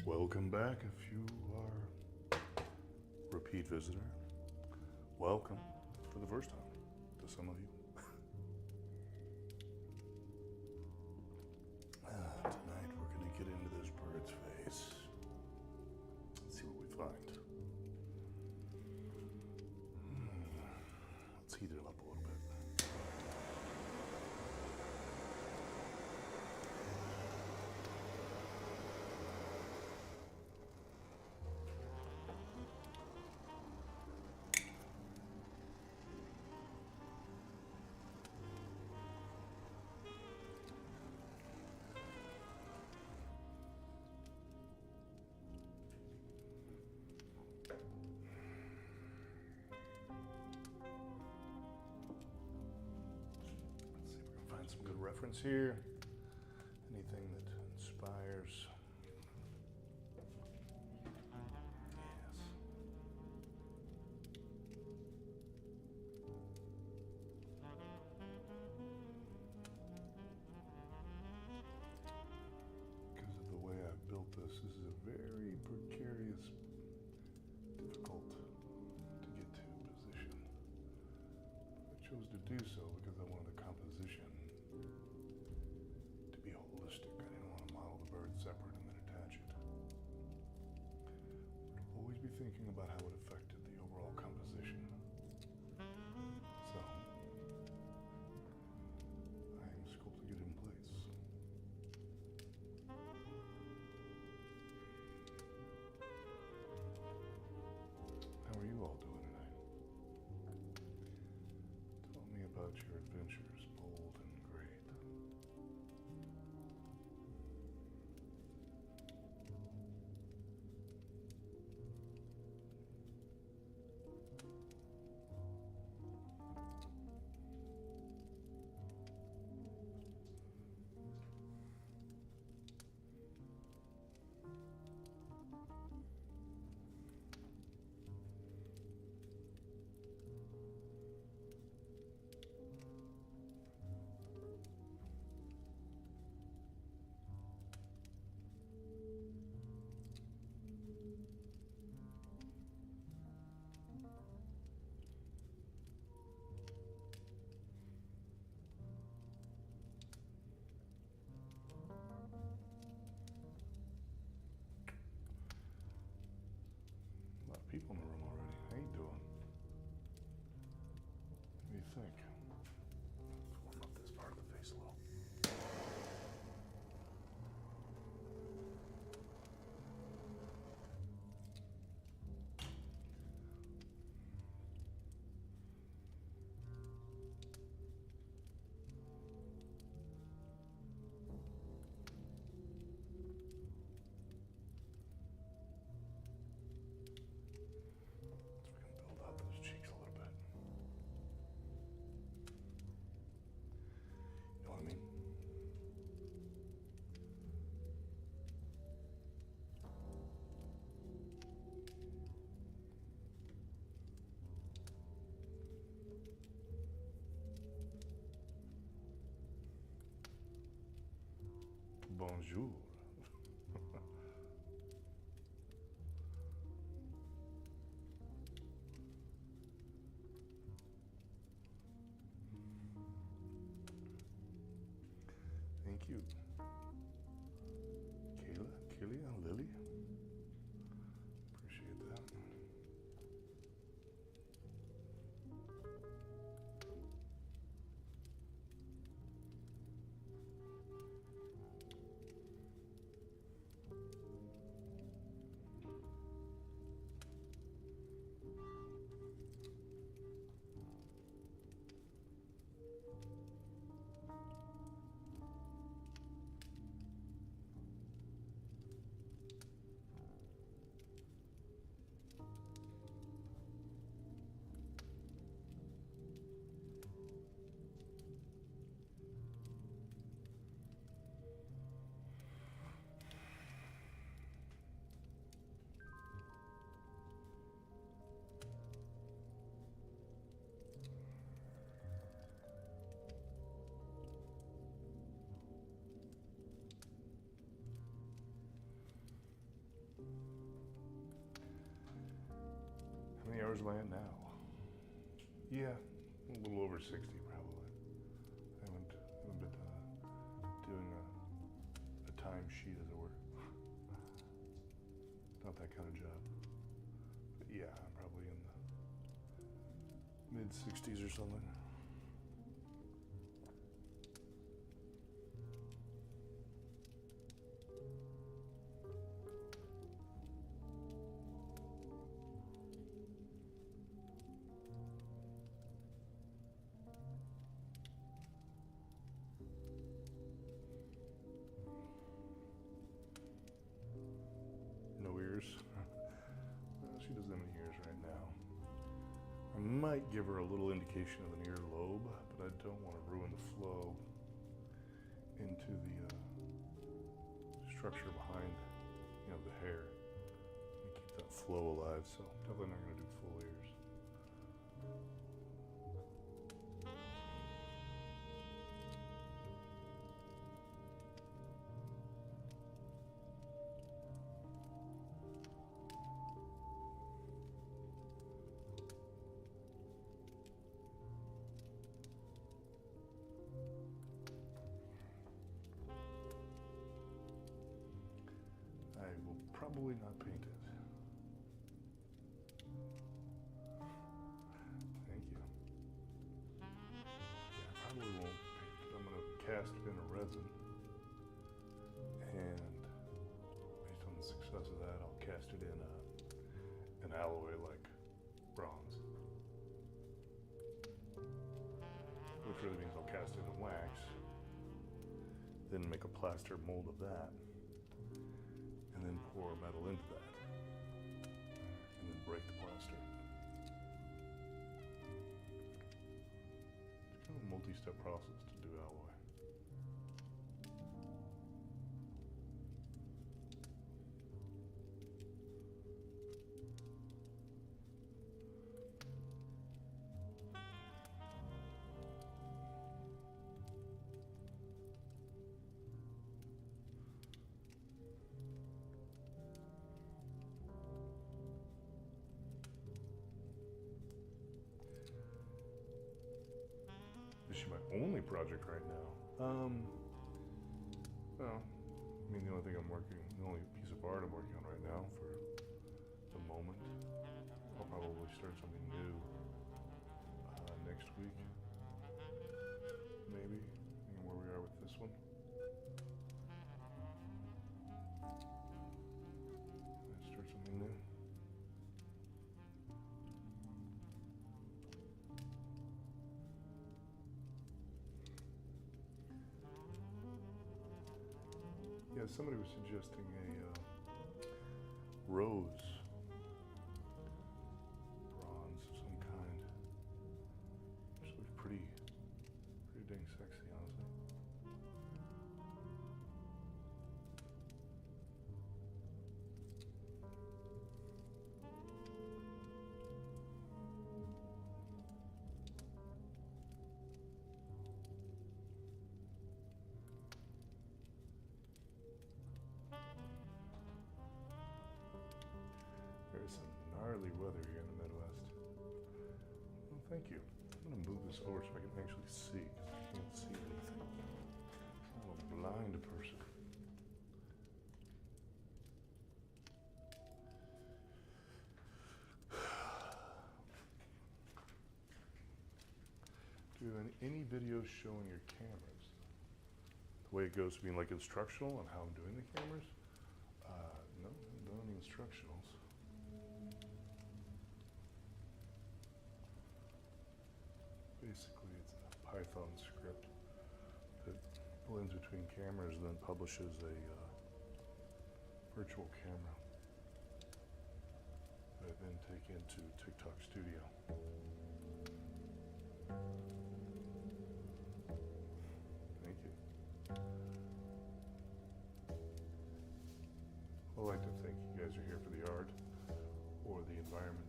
Welcome back if you are a repeat visitor. Welcome for the first time to some of you. Tonight we're going to get into this bird's face. Let's see what we find. Let's heat it up a little bit. Find some good reference here. Anything that inspires. Yes. Because of the way I've built this is a very precarious, difficult to get to position. I chose to do so because I wanted the composition to be holistic. I didn't want to model the bird separate and then attach it. I'd always be thinking about how it affected the overall composition. So, I'm sculpting it in place. How are you all doing tonight? Tell me about your adventures, bold and great. A lot of people in the room already. How you doing? What do you think? Let's warm up this part of the face a little. Build out those cheeks a little bit. You know what I mean? Bonjour. Thank you. Kayla, Lily. Appreciate that. hours am I at now? Yeah, a little over 60 probably. I haven't been doing a time sheet, as it were. Not that kind of job. But yeah, I'm probably in the mid-60s or something. No ears. Well, she doesn't have any ears right now. I might give her a little indication of an earlobe, but I don't want to ruin the flow into the structure behind, the hair. And keep that flow alive, so definitely not going to do full ears. I will probably not paint it. Thank you. Yeah, I probably won't paint it. I'm going to cast it in a resin, and based on the success of that, I'll cast it in an alloy like bronze. Which really means I'll cast it in wax, then make a plaster mold of that, and then pour metal into that, and then break the plaster. It's kind of a multi-step process to do alloy. This is my only project right now. Well, the only thing the only piece of art I'm working on right now for the moment. I'll probably start something new next week, maybe, depending on where we are with this one. Start something new. Yeah, somebody was suggesting a rose bronze of some kind, which looks pretty dang sexy, honestly. There's some gnarly weather here in the Midwest. Well, thank you. I'm going to move this over so I can actually see, because I can't see anything. I'm a blind person. Do you have any videos showing your cameras? The way it goes being like instructional on how I'm doing the cameras? No, I haven't done any instructionals. Basically, it's a Python script that blends between cameras and then publishes a virtual camera that I then take into TikTok Studio. Thank you. I'd like to think you guys are here for the art or the environment,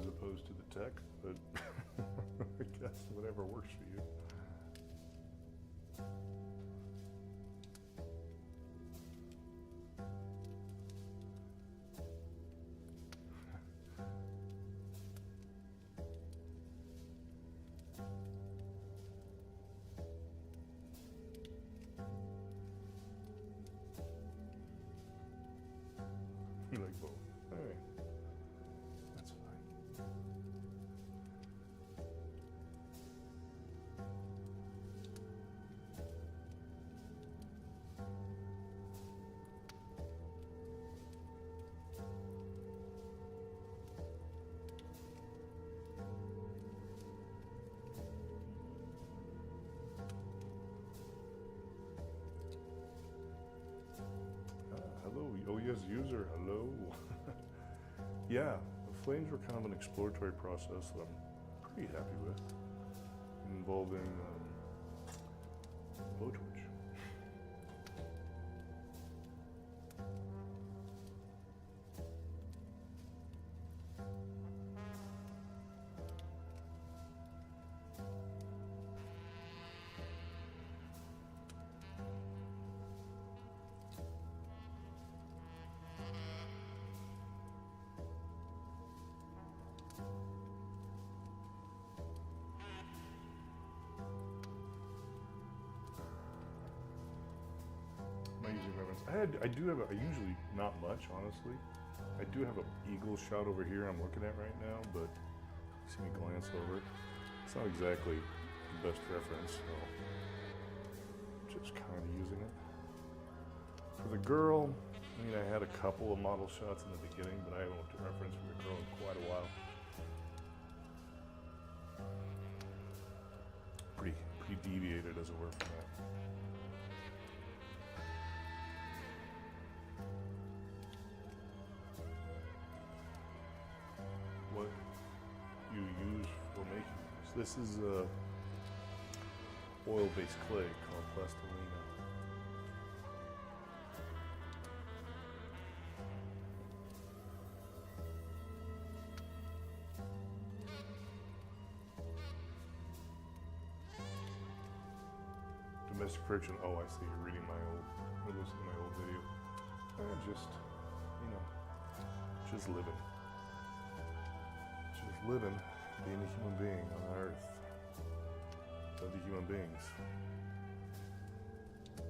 as opposed to the tech, but I guess whatever works for you. You like both? All right. That's fine. Hello. Oh, yes, user. Hello. Yeah, the flames were kind of an exploratory process that I'm pretty happy with, involving blowtorch. Am I using reference? I do have I usually not much, honestly. I do have an eagle shot over here I'm looking at right now, but you see me glance over. It's not exactly the best reference, so just kind of using it. For the girl, I mean, I had a couple of model shots in the beginning, but I haven't looked at reference for the girl in quite a while. Pretty deviated, as it were, from that. What you use for making this? This is oil-based clay called plastilina. Domestic friction. Oh, I see. You're reading my old, or listening to my old video. Just, you know, just living. Just living, being a human being on Earth. Other human beings. It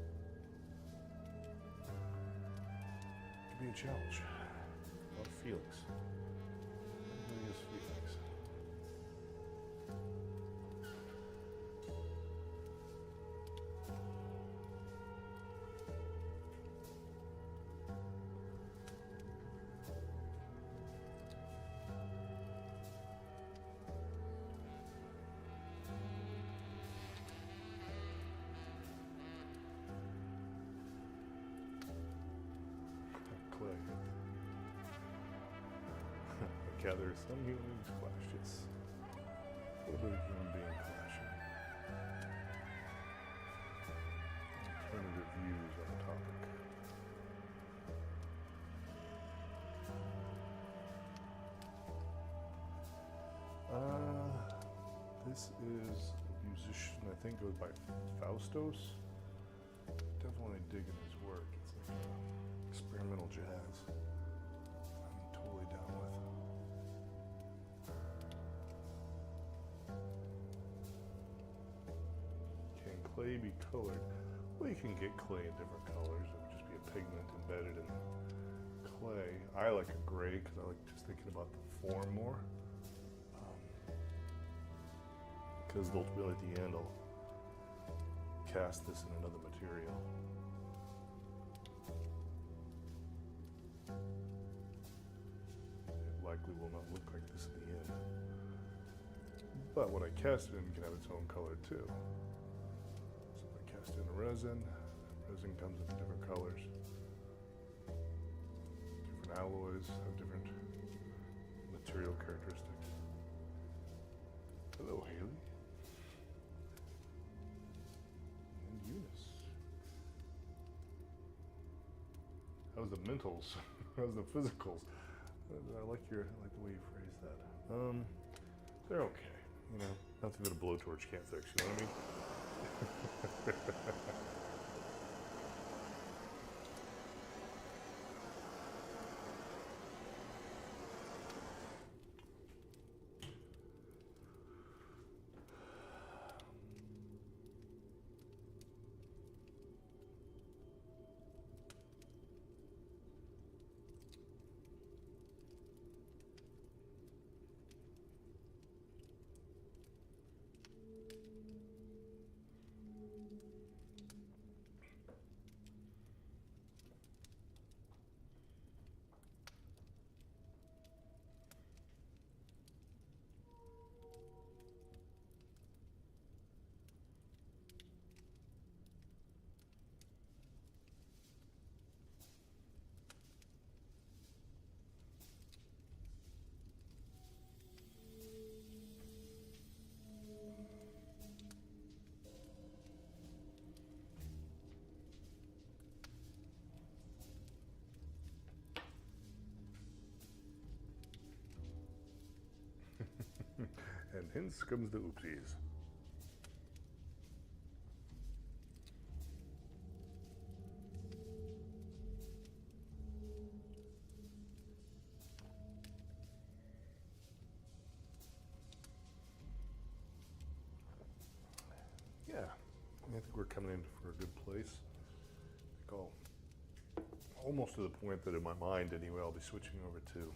can be a challenge. A lot of feelings. Everybody has feelings. Clay. I gather some humans clashes. Other human being clashing. Alternative views on the topic. This is a musician, I think goes by Faustos. Definitely digging his work. It's like experimental jazz. I'm totally down with. Can clay be colored? Well, you can get clay in different colors. It would just be a pigment embedded in clay. I like a gray because I like just thinking about the form more. Because ultimately at the end I'll cast this in another material. It likely will not look like this in the end. But when I cast it in, it can have its own color too. So if I cast in resin comes in different colors. Different alloys have different material characteristics. Hello, Haley. How's the mentals? How's the physicals? I like the way you phrase that. They're okay. You know, nothing that a blowtorch can't fix. You know what I mean? And hence comes the oopsies. Yeah, I think we're coming in for a good place. I think almost to the point that in my mind anyway, I'll be switching over to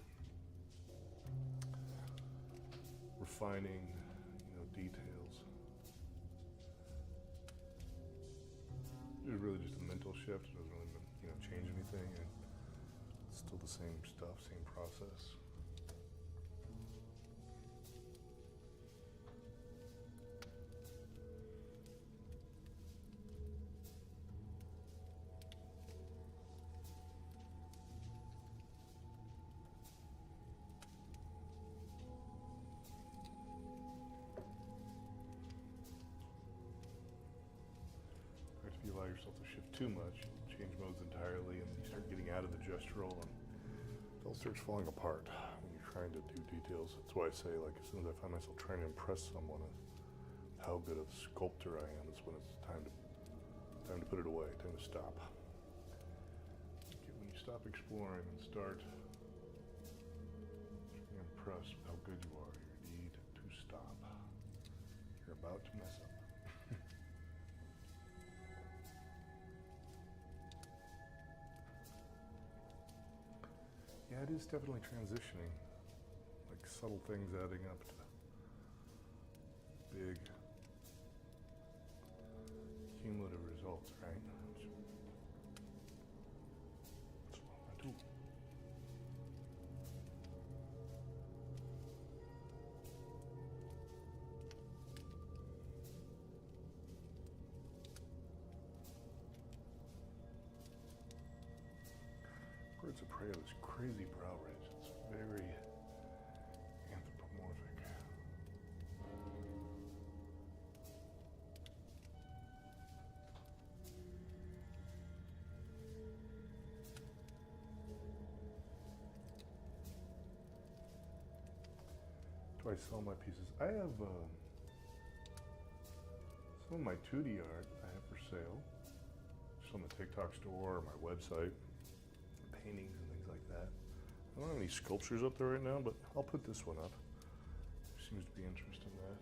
refining, details. It was really just a mental shift. It doesn't really, change anything. And it's still the same stuff, same process. If you allow yourself to shift too much, you change modes entirely, and you start getting out of the gestural, and it all starts falling apart when you're trying to do details. That's why I say, like, as soon as I find myself trying to impress someone of how good of a sculptor I am, is when it's time to put it away, time to stop. When you stop exploring and start being impressed with how good you are, you need to stop. You're about to mess up. Yeah, it is definitely transitioning, like subtle things adding up to big cumulative results, right? That's what I do. Birds of prey have this crazy brow ridge. It's very anthropomorphic. Do I sell my pieces? I have some of my 2D art I have for sale. Just on the TikTok store or my website. Paintings and things like that. I don't have any sculptures up there right now, but I'll put this one up. There seems to be interest in that.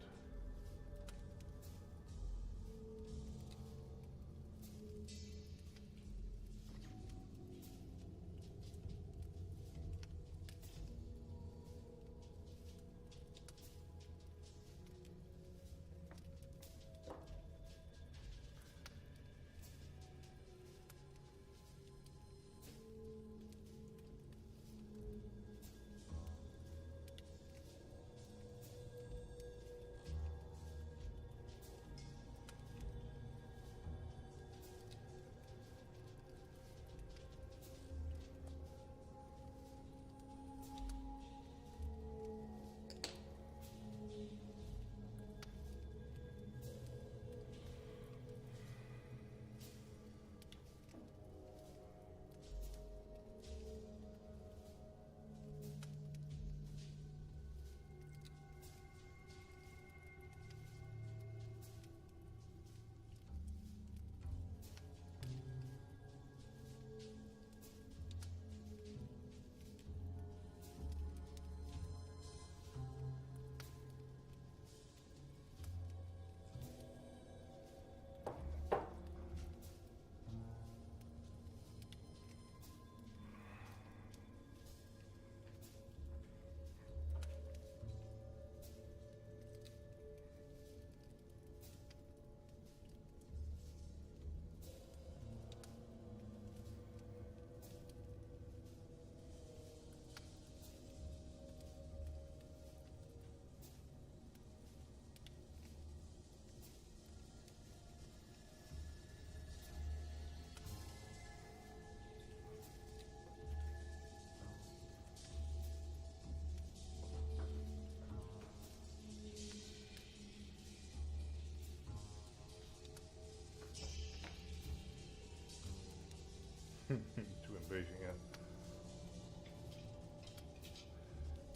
Too impatient, yeah.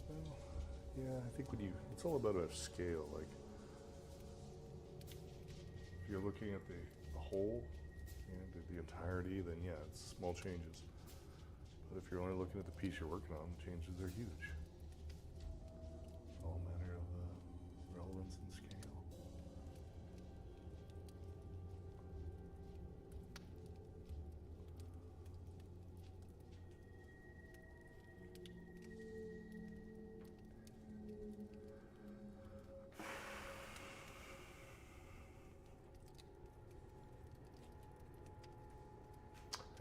Well, yeah, I think when it's all about a scale. Like, if you're looking at the whole, the entirety, then yeah, it's small changes. But if you're only looking at the piece you're working on, the changes are huge. It's all a matter of relevance and scale.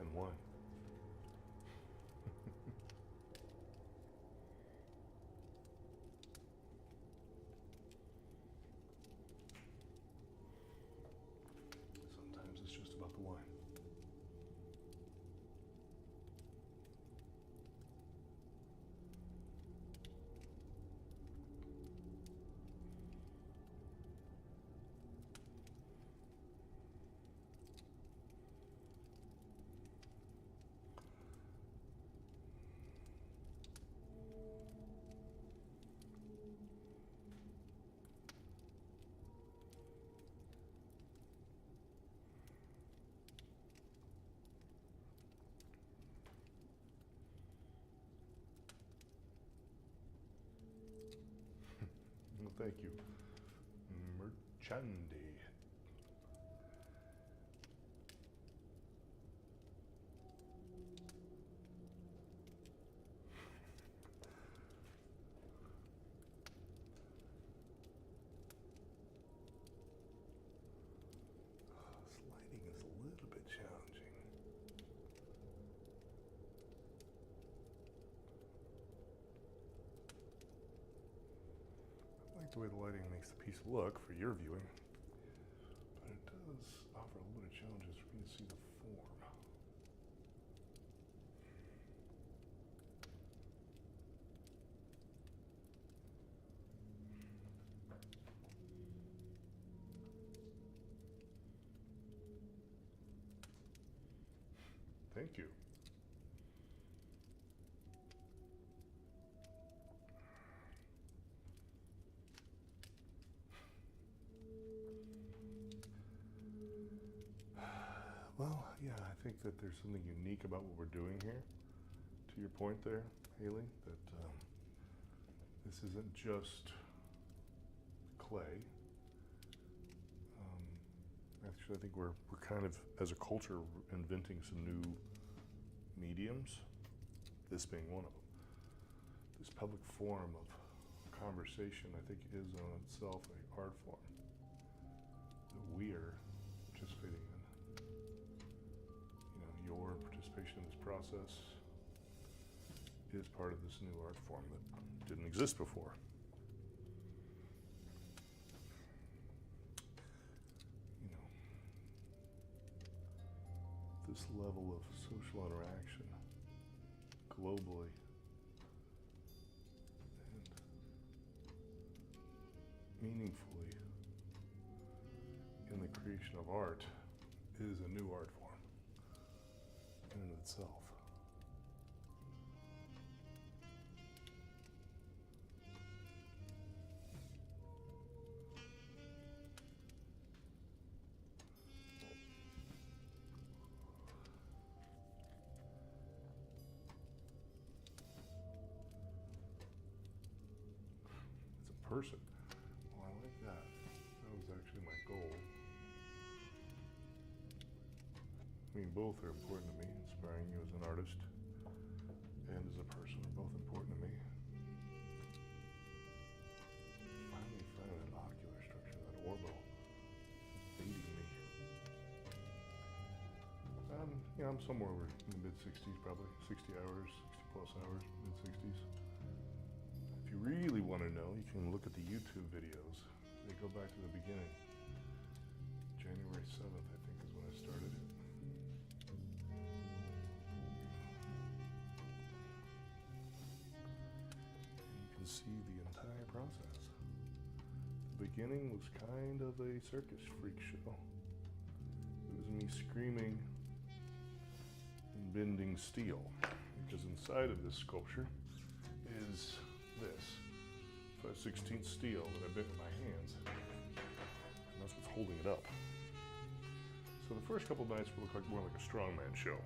And one. Sometimes it's just about the wine. Well, thank you, Merchandi. This lighting is a little bit challenging. I like the way the lighting makes the piece look for your viewing, but it does offer a little bit of challenges for me to see the form. Thank you. Well, yeah, I think that there's something unique about what we're doing here. To your point there, Haley, that this isn't just clay. Actually, I think we're kind of, as a culture, inventing some new mediums, this being one of them. This public forum of conversation, I think, is on itself an art form that we are participating in. You know, your participation in this process is part of this new art form that didn't exist before. You know, this level of social interaction globally and meaningfully in the creation of art is a new art form in and of itself. It's a person. Oh, I like that. That was actually my goal. I mean, both are important to me. Inspiring you as an artist and as a person are both important to me. Finally finding that ocular structure, that orbital, leading me. Yeah, I'm somewhere over in the mid-60s, probably 60 hours, 60 plus hours, mid-60s. If you really want to know, you can look at the YouTube videos. They go back to the beginning. January 7th, I think, is when I started it. You can see the entire process. The beginning was kind of a circus freak show. It was me screaming and bending steel, because inside of this sculpture is this. If 5/16 steel that I bent in my hands. And that's what's holding it up. So the first couple nights will look like more like a strongman show.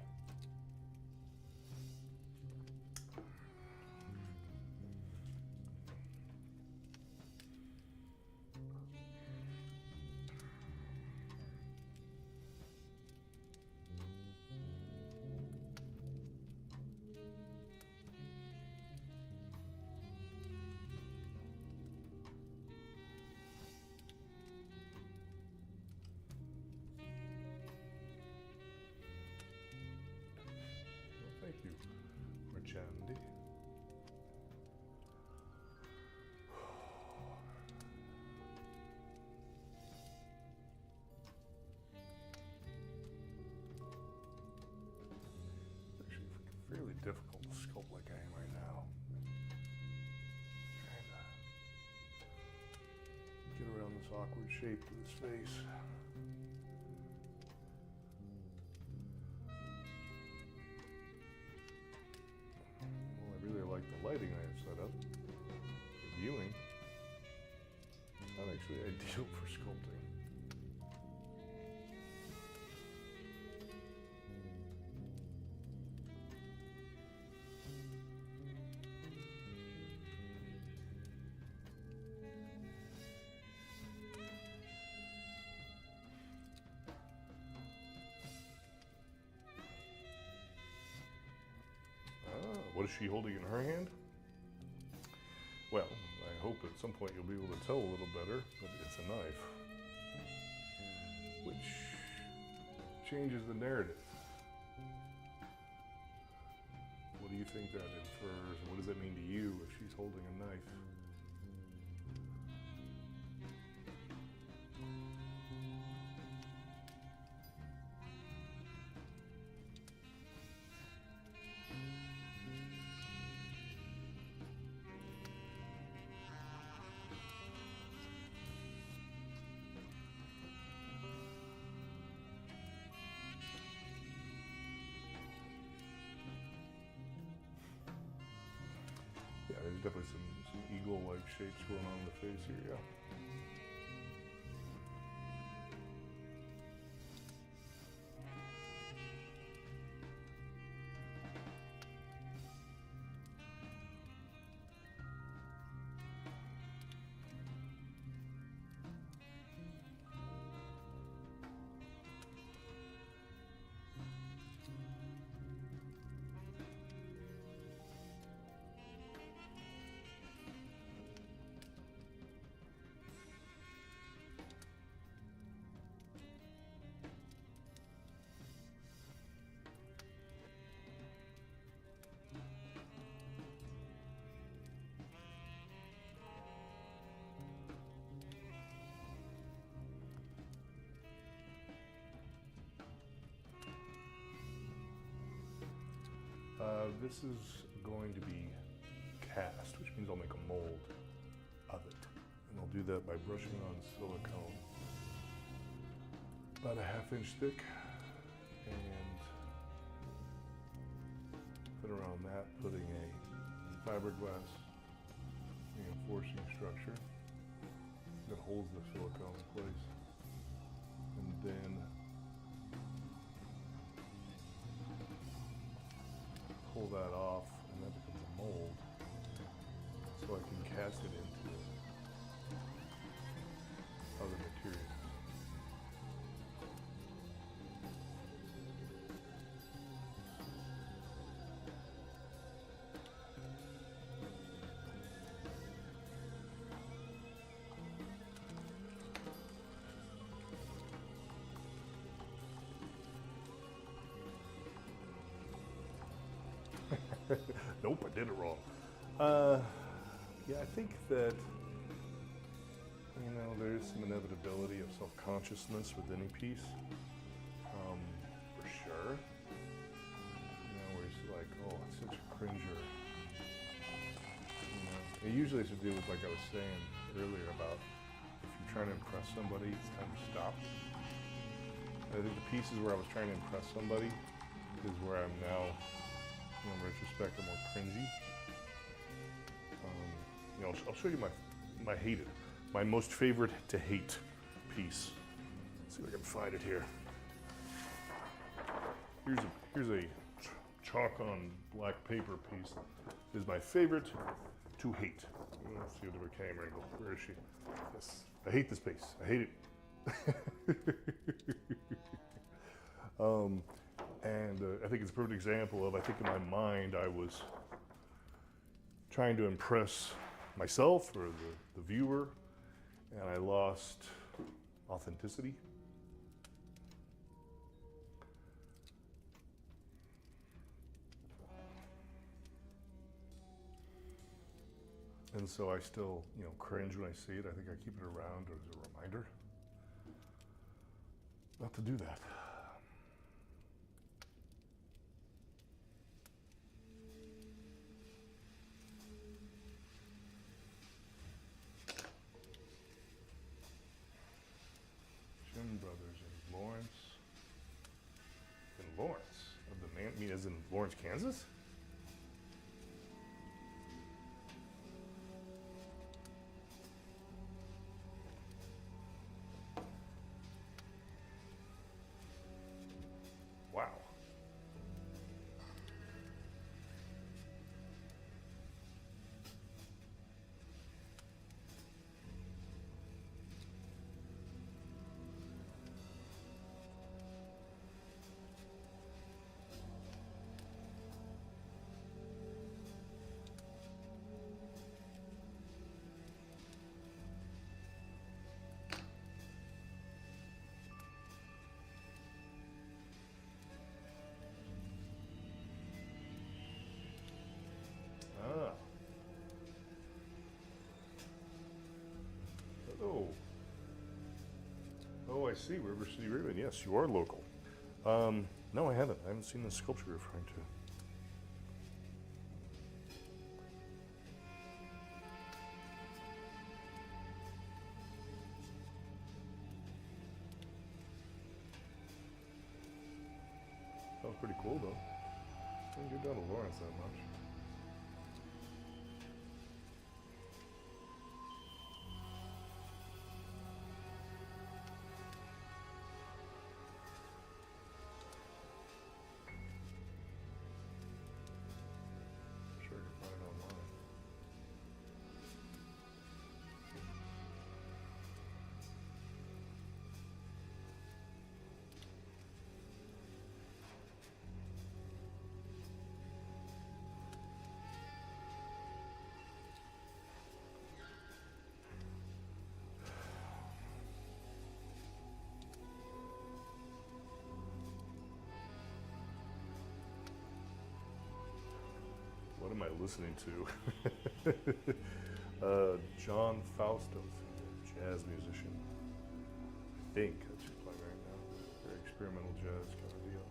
Thank you, Marchandi. It's actually fairly difficult to sculpt like I am right now. Trying to get around this awkward shape to his face. The lighting I have set up for viewing, not actually ideal for sculpting. What is she holding in her hand? Well, I hope at some point you'll be able to tell a little better, but it's a knife, which changes the narrative. What do you think that infers? What does that mean to you if she's holding a knife? Yeah, there's definitely some eagle-like shapes going on in the face here, yeah. This is going to be cast, which means I'll make a mold of it. And I'll do that by brushing on silicone about a 1/2 inch thick, and then around that putting a fiberglass reinforcing structure that holds the silicone in place, and then pull that off, and that becomes a mold, so I can cast it into other materials. Nope, I did it wrong. Yeah, I think that, there's some inevitability of self-consciousness with any piece, for sure. Where it's like, oh, it's such a cringer. It usually has to do with, like I was saying earlier, about if you're trying to impress somebody, it's time to stop. I think the pieces where I was trying to impress somebody is where I'm now, in retrospect, are more cringy. I'll show you my my most favorite to hate piece. Let's see if I can find it here. Here's a chalk on black paper piece. Is my favorite to hate. Let's see a different camera angle. Where is she? Yes, I hate this piece. I hate it. I think it's a perfect example of, I think in my mind I was trying to impress myself or the viewer, and I lost authenticity. And so I still, cringe when I see it. I think I keep it around as a reminder not to do that. Jim Brothers in Lawrence. In Lawrence? Of the man, as in Lawrence, Kansas? Wow. Oh, I see. River City Ribbon. Yes, you are local. No, I haven't. I haven't seen the sculpture you're referring to. Sounds pretty cool, though. I didn't get down to Lawrence that much. What am I listening to? John Faustos, jazz musician. I think that's who's playing right now. Very experimental jazz kind of deal.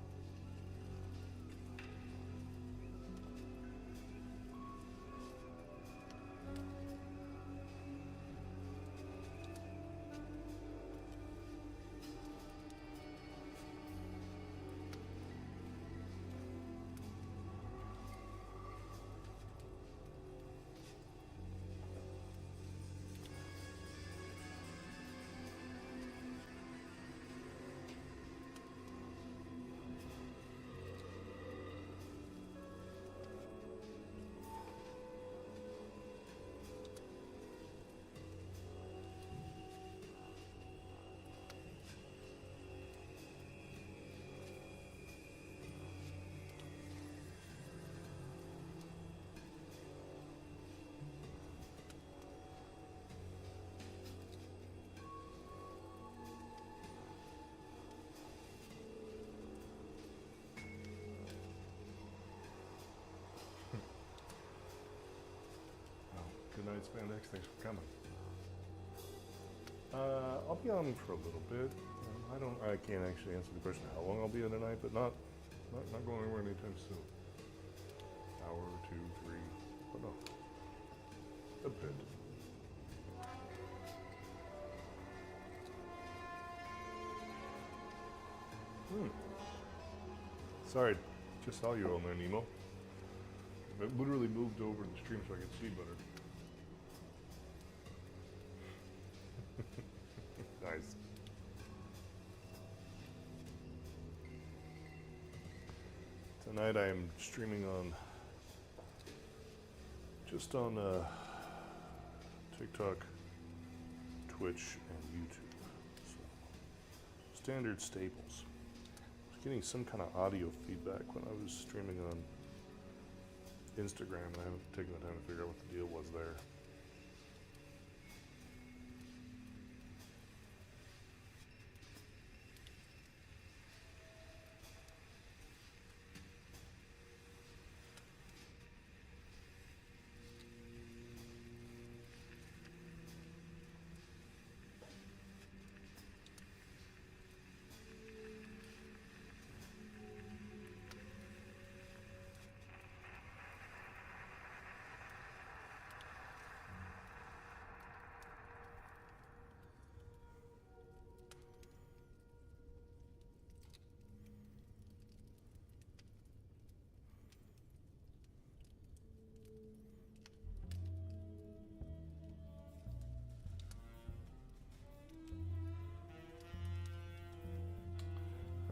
Good night, Spandex. Thanks for coming. I'll be on for a little bit. I can't actually answer the question how long I'll be on tonight, but not going anywhere anytime soon. Hour, 2, 3, but no, a bit. Sorry, just saw you on there, Nemo. I literally moved over the stream so I could see better. Nice. Tonight I am streaming on just on TikTok, Twitch, and YouTube. So, standard staples. I was getting some kind of audio feedback when I was streaming on Instagram, and I haven't taken the time to figure out what the deal was there.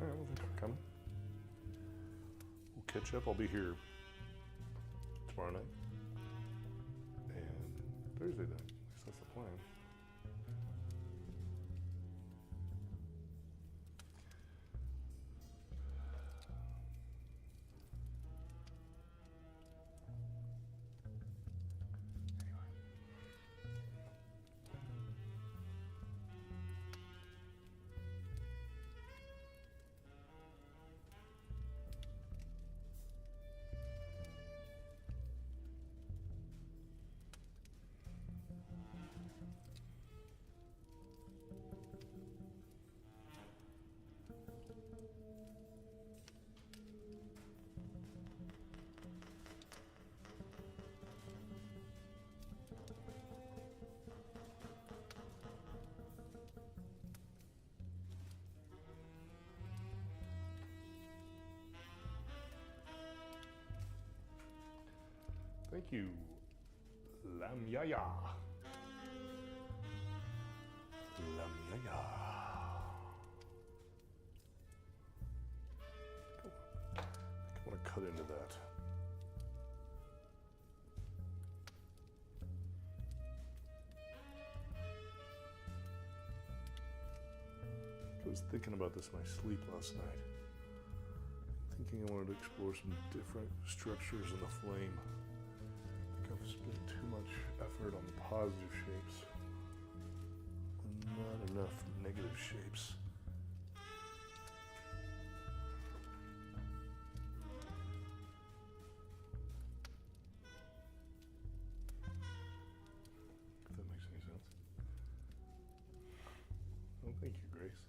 Alright, well, thanks for coming. We'll catch up. I'll be here tomorrow night and Thursday night. At least that's the plan. Thank you, Lamyaya. Lamyaya. Cool. I think I want to cut into that. I was thinking about this in my sleep last night. Thinking I wanted to explore some different structures in the flame. I've spent too much effort on the positive shapes and not enough negative shapes. If that makes any sense. Oh, thank you, Grace.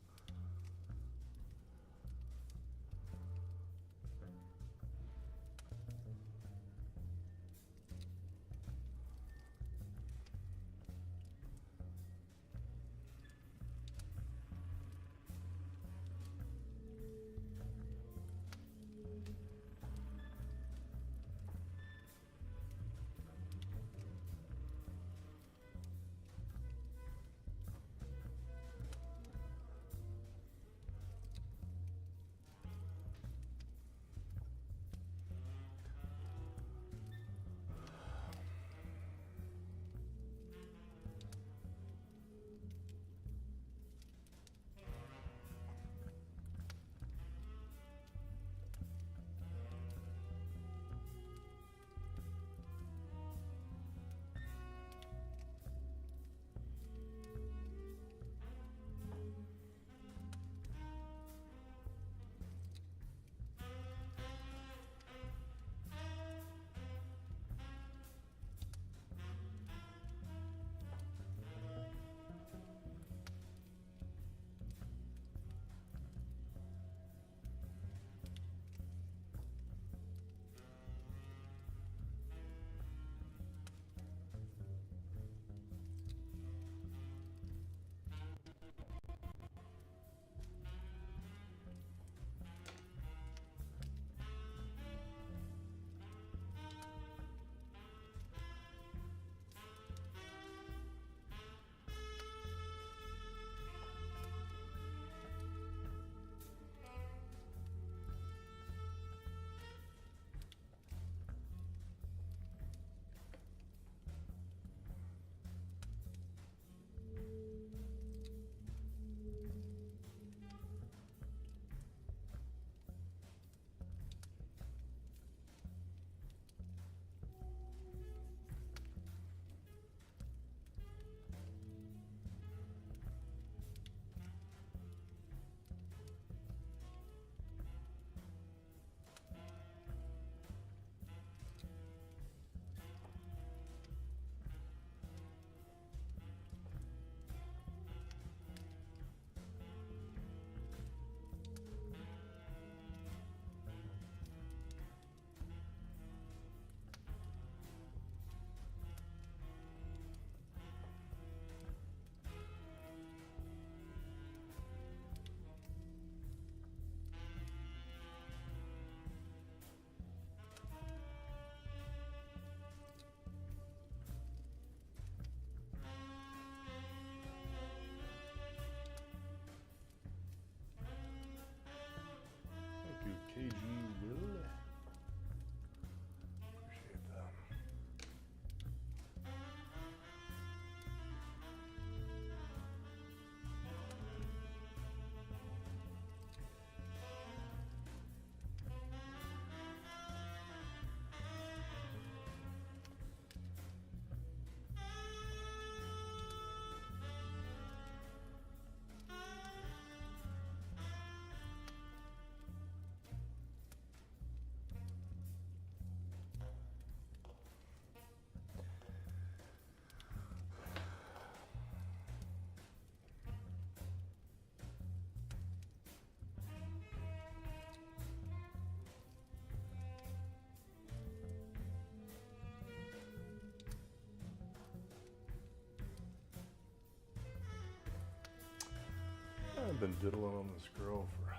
I've been diddling on this girl for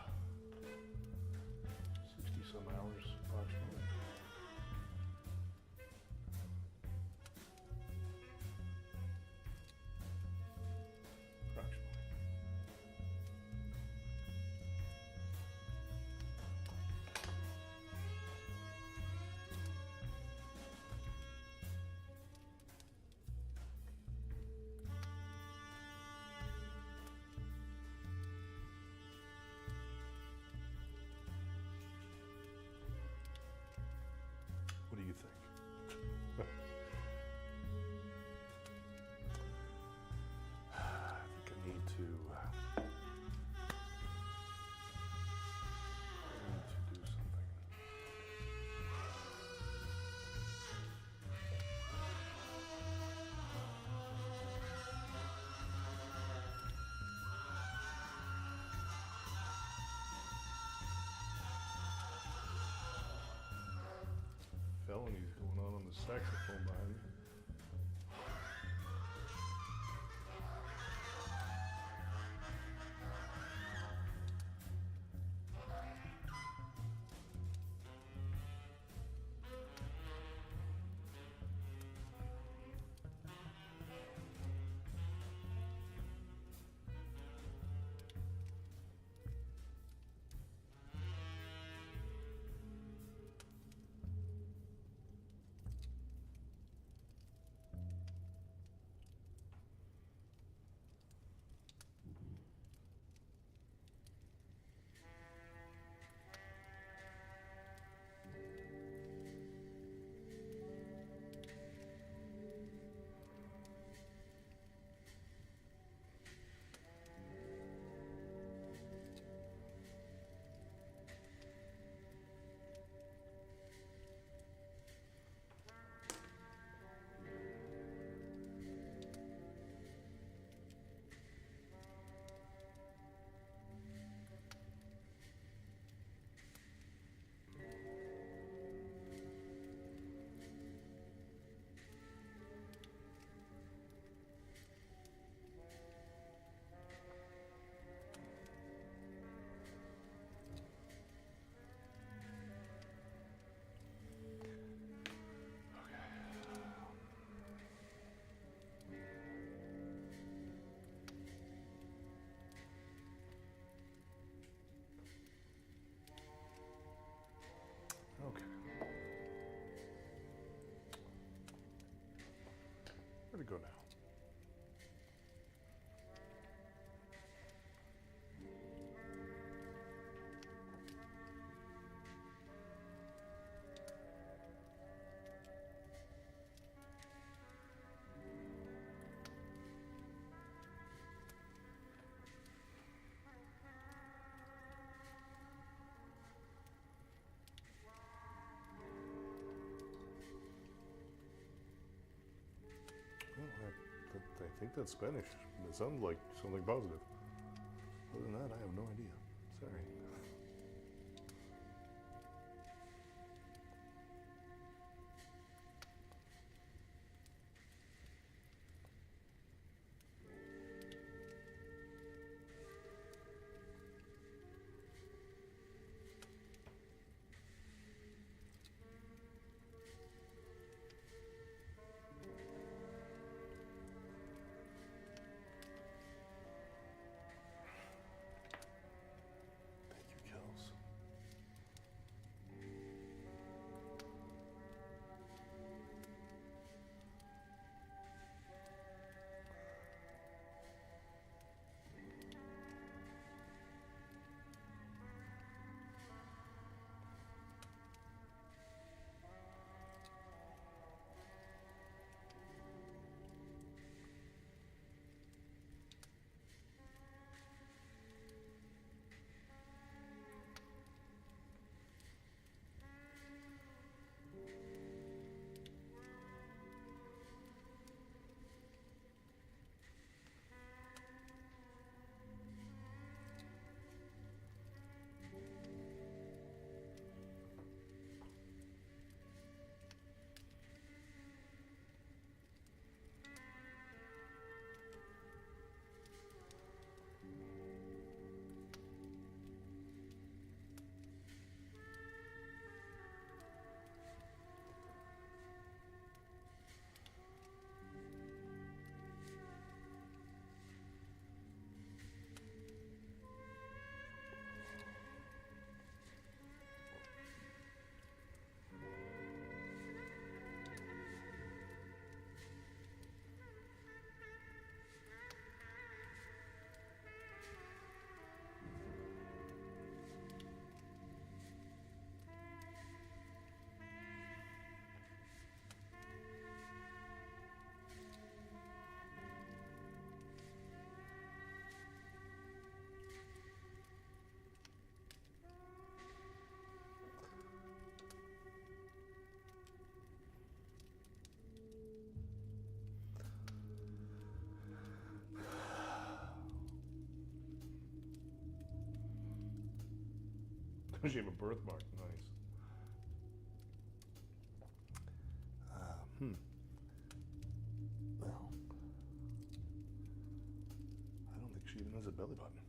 60 some hours approximately. What do you think? I think I need to do something. Felonies going on the saxophone behind me. Okay. Where'd it go now? Well, I think that's Spanish. It sounds like something positive. Other than that, I have no idea. Sorry. She have a birthmark. Nice. Well, I don't think she even has a belly button.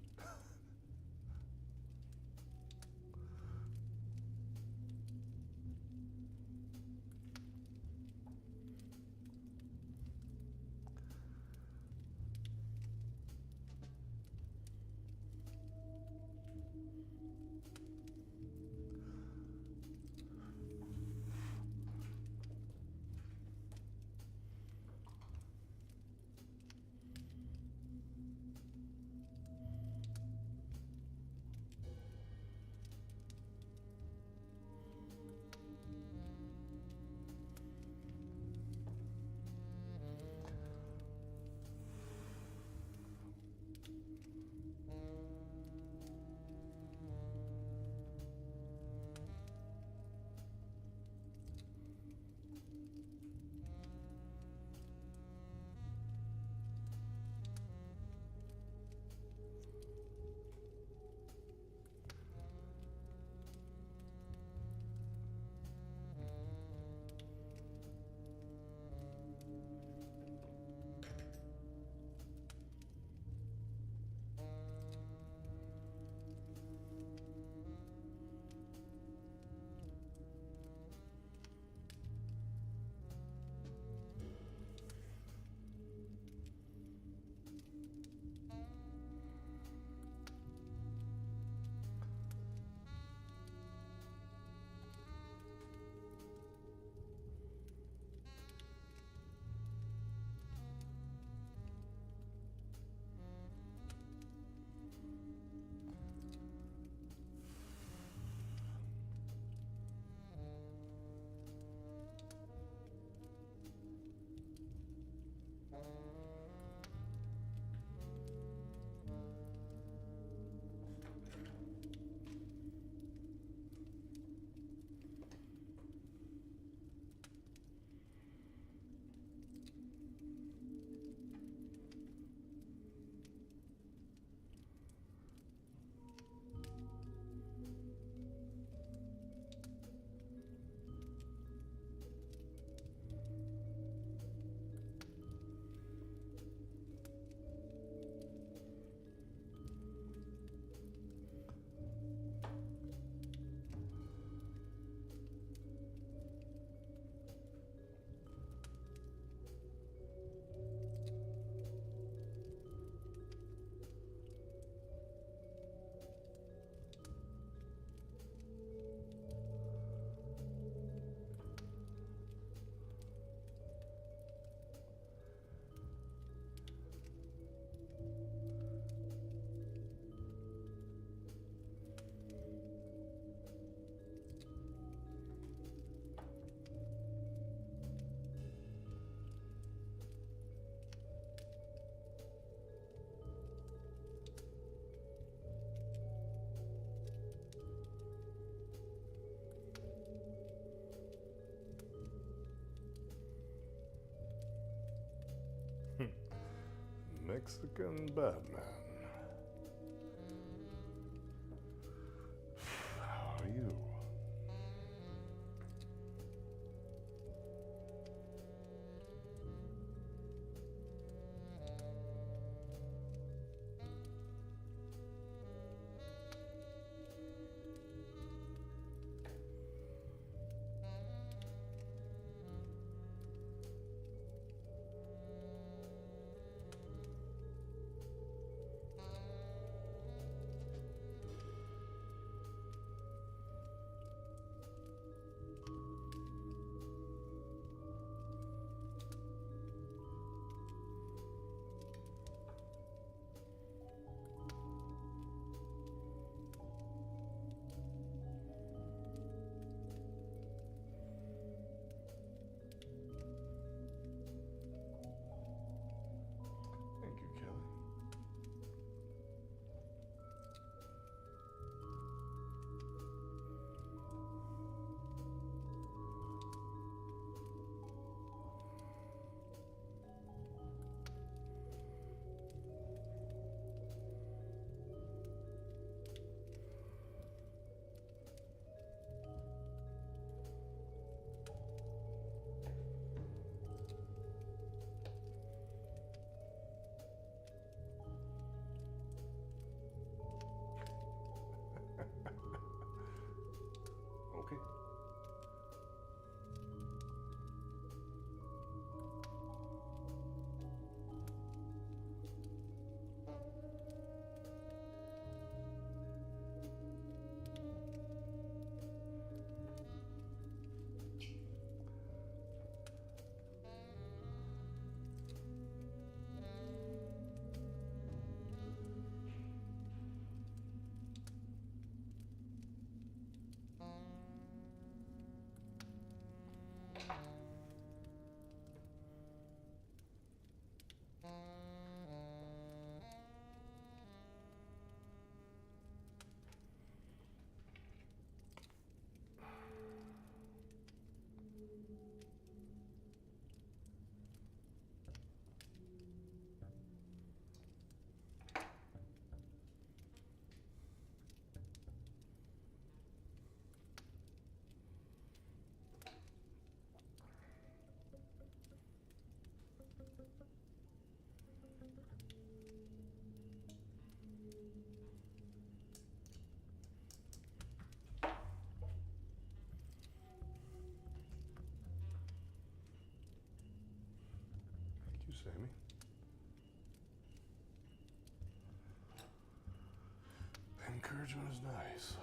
Mexican Batman. How are you? Sammy. Encouragement is nice.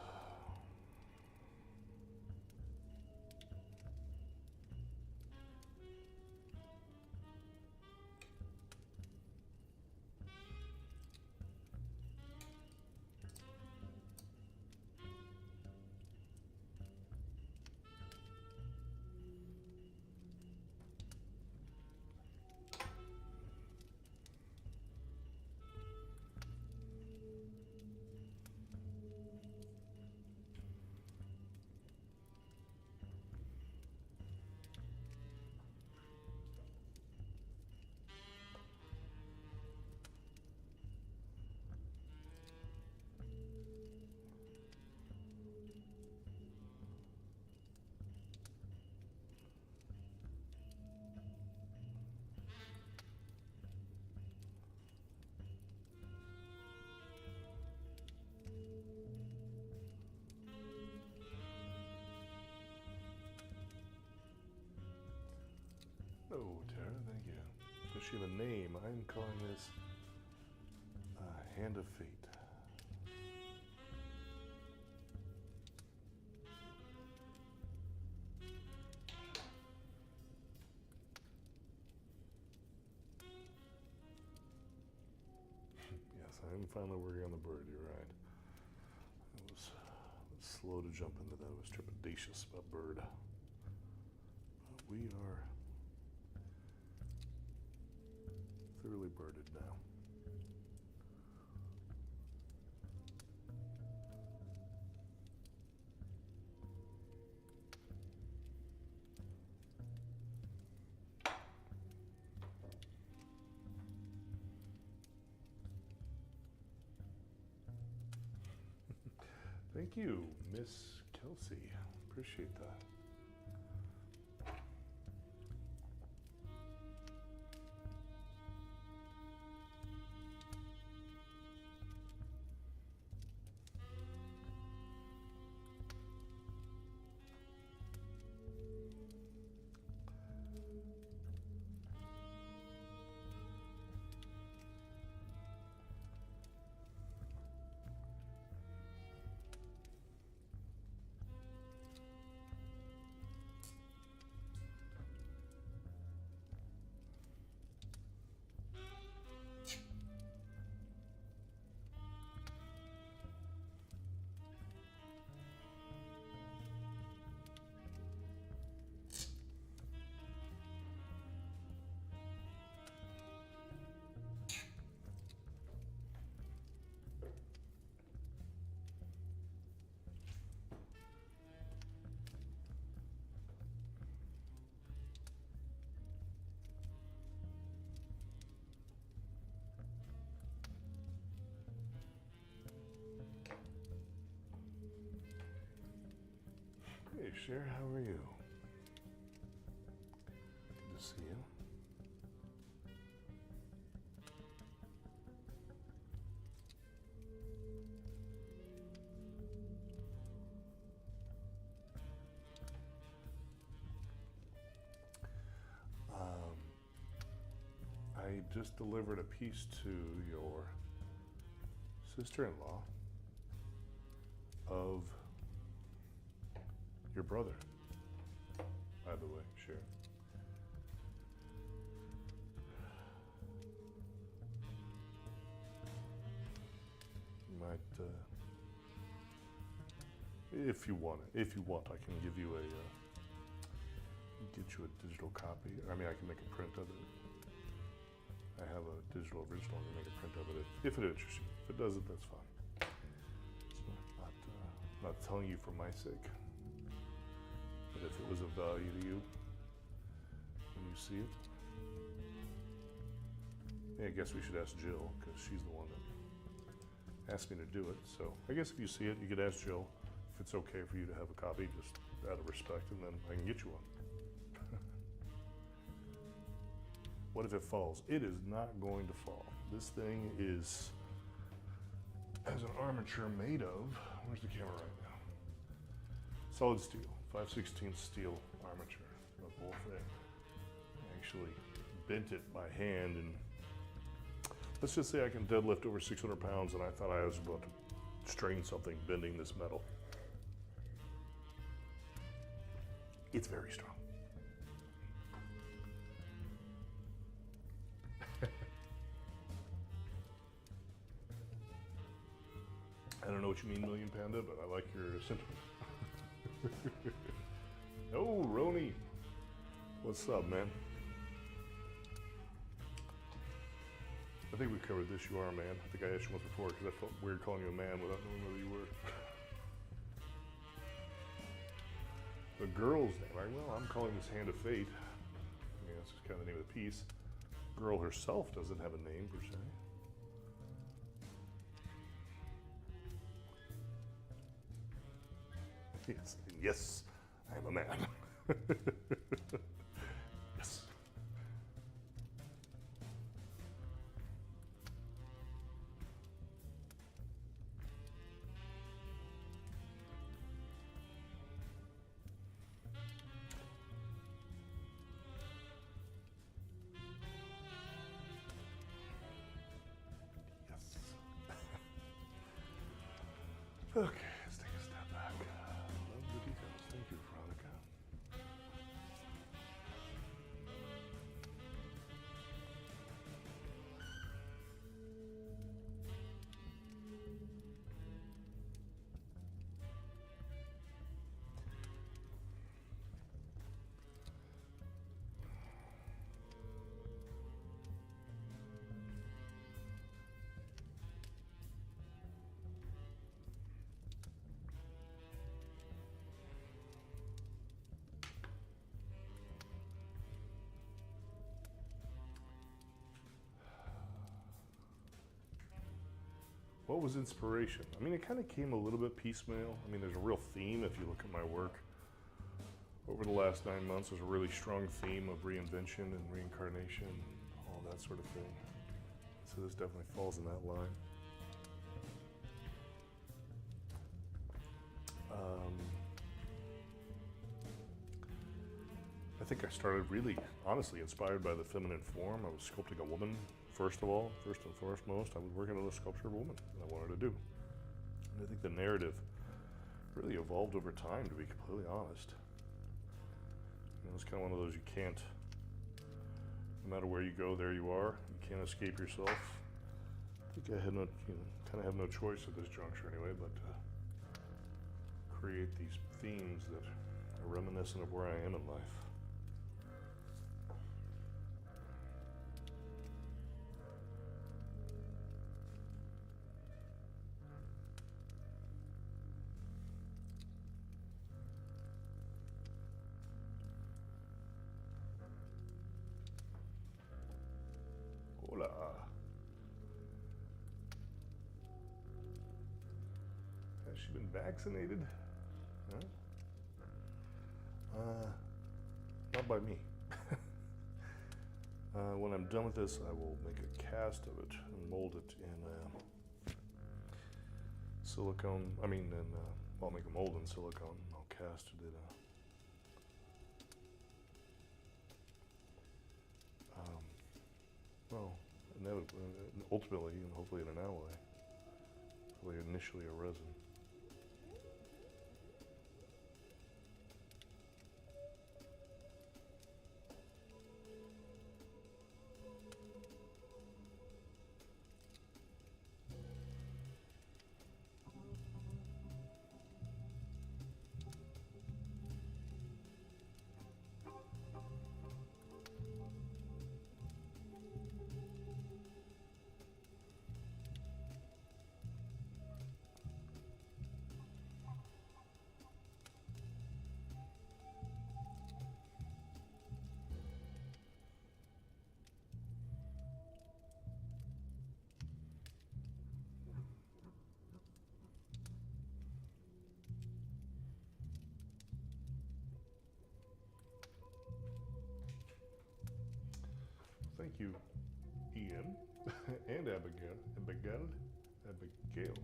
Oh, Tara, thank you. Does she have a name? I'm calling this Hand of Fate. Yes, I'm finally working on the bird, you're right. I was slow to jump into that. I was trepidatious about bird. But we are thoroughly birded now. Thank you, Miss Kelsey. Appreciate that. Hey, Cher, how are you? Good to see you. I just delivered a piece to your sister-in-law of your brother, by the way, Cher. You might, if you want, I can give you get you a digital copy. I mean, I can make a print of it. I have a digital original. I can make a print of it if it interests you. If it doesn't, that's fine. So not telling you for my sake. But if it was of value to you when you see it, I guess we should ask Jill, because she's the one that asked me to do it. So I guess if you see it, you could ask Jill if it's okay for you to have a copy, just out of respect, and then I can get you one. What if it falls? It is not going to fall. This thing has an armature made of, where's the camera right now? Solid steel. 5/16 steel armature, a bull thing. I actually bent it by hand, and let's just say I can deadlift over 600 pounds, and I thought I was about to strain something bending this metal. It's very strong. I don't know what you mean, Million Panda, but I like your sentiment. Oh, Roni. What's up, man? I think we covered this. You are a man. I think I asked you once before because I felt weird calling you a man without knowing whether you were. The girl's name, right? Well, I'm calling this Hand of Fate. I mean, that's just kind of the name of the piece. Girl herself doesn't have a name per se. Yes, yes, I am a man. Yes. Yes. Okay. What was inspiration? I mean, it kind of came a little bit piecemeal. I mean, there's a real theme if you look at my work. Over the last 9 months, there's a really strong theme of reinvention and reincarnation, all that sort of thing. So this definitely falls in that line. I think I started really, honestly, inspired by the feminine form. I was sculpting a woman, first of all, first and foremost. I was working on a sculpture of a woman that I wanted to do. And I think the narrative really evolved over time, to be completely honest. You know, it's kind of one of those you can't, no matter where you go, there you are. You can't escape yourself. I think I had no, kind of have no choice at this juncture anyway, but to create these themes that are reminiscent of where I am in life. Hola. Has she been vaccinated? Huh? Not by me. When I'm done with this, I will make a cast of it and mold it in silicone. I'll make a mold in silicone. I'll cast it in ultimately, and hopefully in an alloy. Probably initially a resin. Thank you, Ian, and Abigail. Yes.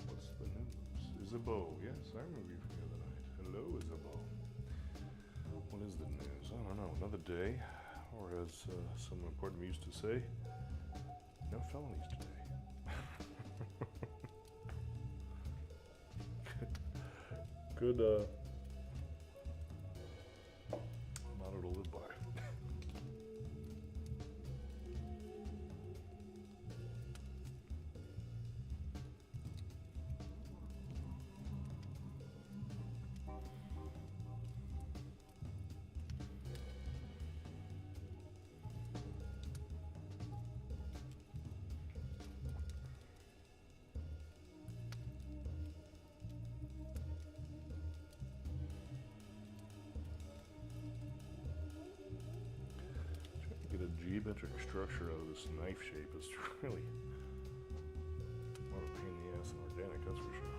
What's the news? Beau. Yes, I remember you from the other night. Hello, Beau. What is the news? I don't know. Another day. or as someone important used to say, no felonies today. Good motto to live by. Get a geometric structure out of this knife shape is really more of a pain in the ass than organic, that's for sure.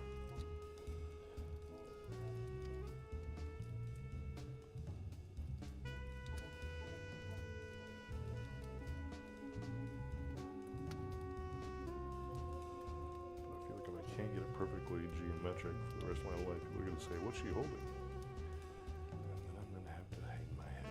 But I feel like if I can't get it perfectly geometric for the rest of my life, people are going to say, what's she holding? And then I'm going to have to hang my head.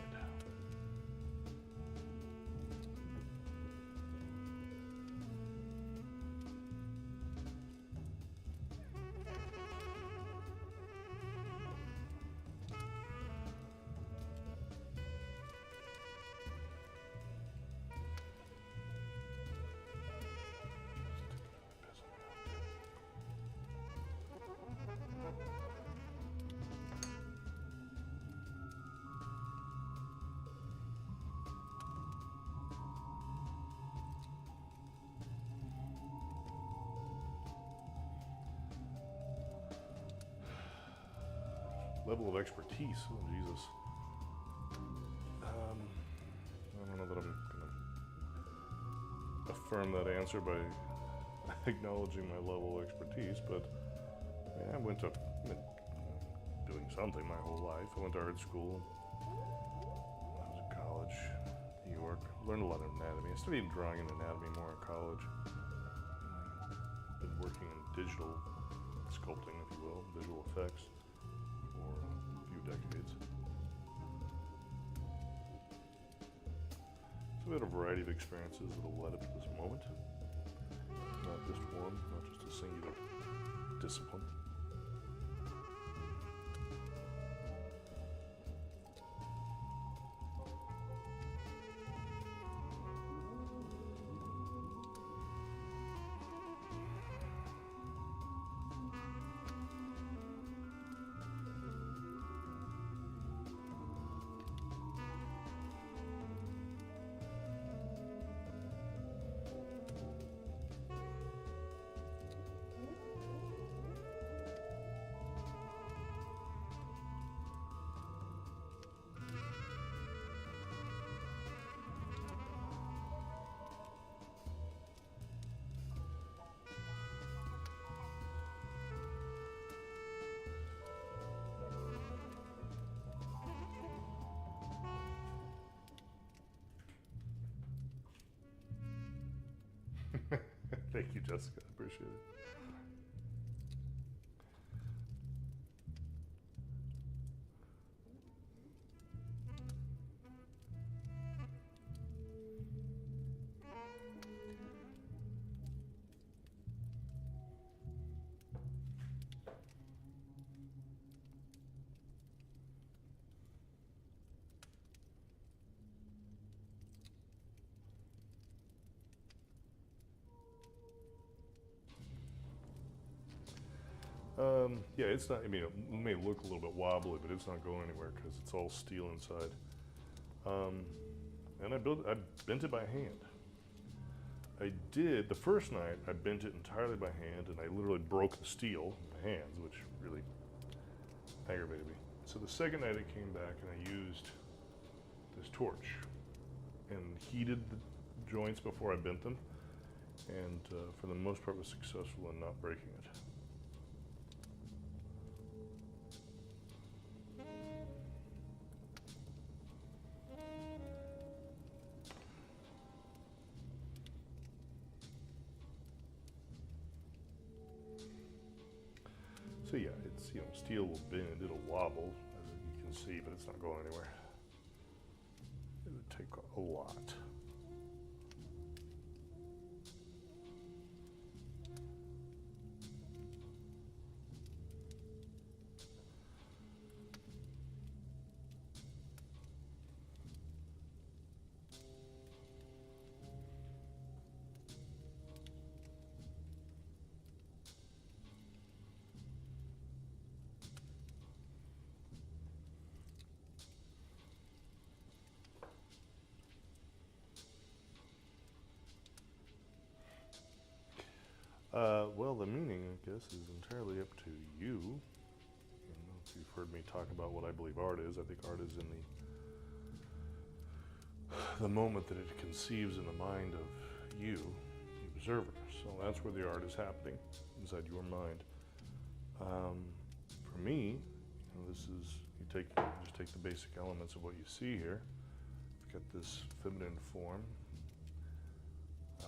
Level of expertise, oh Jesus. I don't know that I'm gonna affirm that answer by acknowledging my level of expertise, but yeah, I've been doing something my whole life. I went to art school. I was in college, New York. Learned a lot of anatomy. I studied drawing and anatomy more in college. I've been working in digital sculpting, if you will, visual effects, for a few decades. So I've had a variety of experiences that have led up to this moment. Not just one, not just a singular discipline. Thank you, Jessica. I appreciate it. Yeah, it's not, I mean, it may look a little bit wobbly, but it's not going anywhere because it's all steel inside. And I bent it by hand. I did, the first night, I bent it entirely by hand, and I literally broke the steel in my hands, which really aggravated me. So the second night it came back, and I used this torch and heated the joints before I bent them, and for the most part was successful in not breaking it. So yeah, it's, you know, steel will bend, it'll wobble, as you can see, but it's not going anywhere. The take a lot. Well, the meaning, I guess, is entirely up to you. I don't know if you've heard me talk about what I believe art is. I think art is in the moment that it conceives in the mind of you, the observer. So that's where the art is happening, inside your mind. For me, this is, you just take the basic elements of what you see here. You've got this feminine form.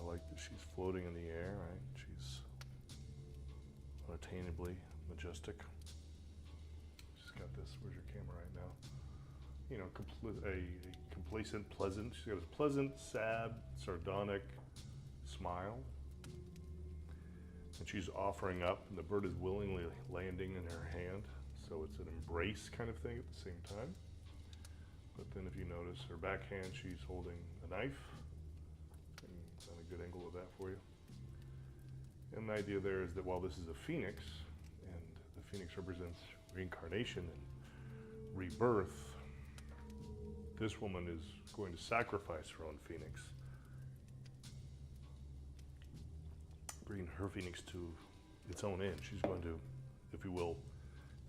I like that she's floating in the air, right? She's unattainably majestic. She's got this, where's your camera right now? You know, a complacent, pleasant. She's got a pleasant, sad, sardonic smile. And she's offering up, and the bird is willingly landing in her hand. So it's an embrace kind of thing at the same time. But then if you notice her backhand, she's holding a knife. And a good angle of that for you. And the idea there is that while this is a phoenix, and the phoenix represents reincarnation and rebirth, this woman is going to sacrifice her own phoenix, bring her phoenix to its own end. She's going to, if you will,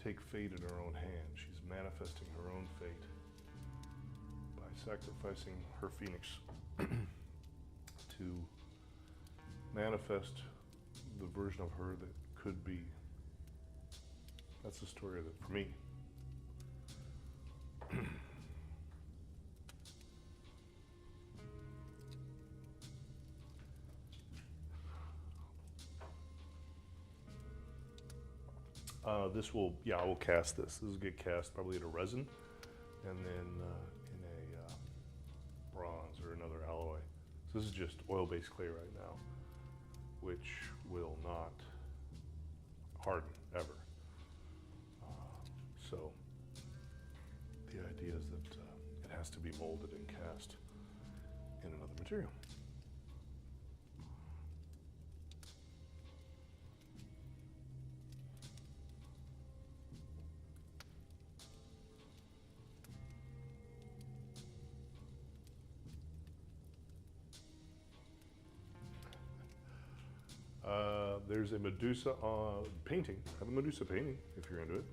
take fate in her own hand. She's manifesting her own fate by sacrificing her phoenix to manifest the version of her that could be. That's the story of it for me. I will cast this. This will get cast probably at a resin, and then in a bronze or another alloy. So this is just oil-based clay right now, which will not harden ever. So the idea is that it has to be molded and cast in another material. There's a Medusa painting. I have a Medusa painting if you're into it.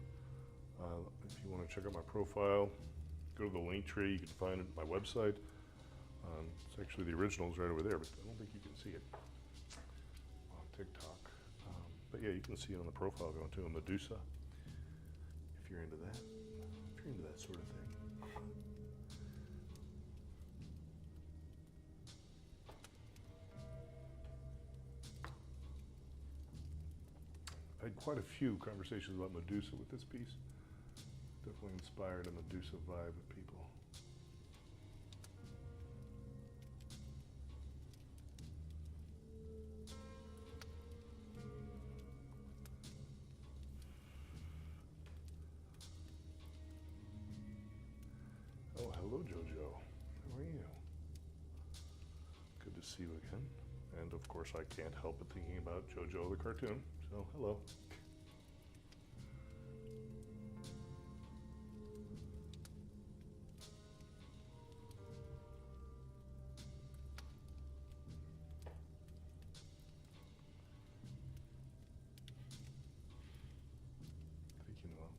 If you want to check out my profile, go to the link tree. You can find it on my website. It's actually the original is right over there, but I don't think you can see it on TikTok. But yeah, you can see it on the profile going to a Medusa if you're into that. If you're into that sort of thing. I had quite a few conversations about Medusa with this piece. Definitely inspired a Medusa vibe with people. Oh, hello, Jojo. How are you? Good to see you again. And of course, I can't help but thinking about Jojo the cartoon. So, hello. Thinking about.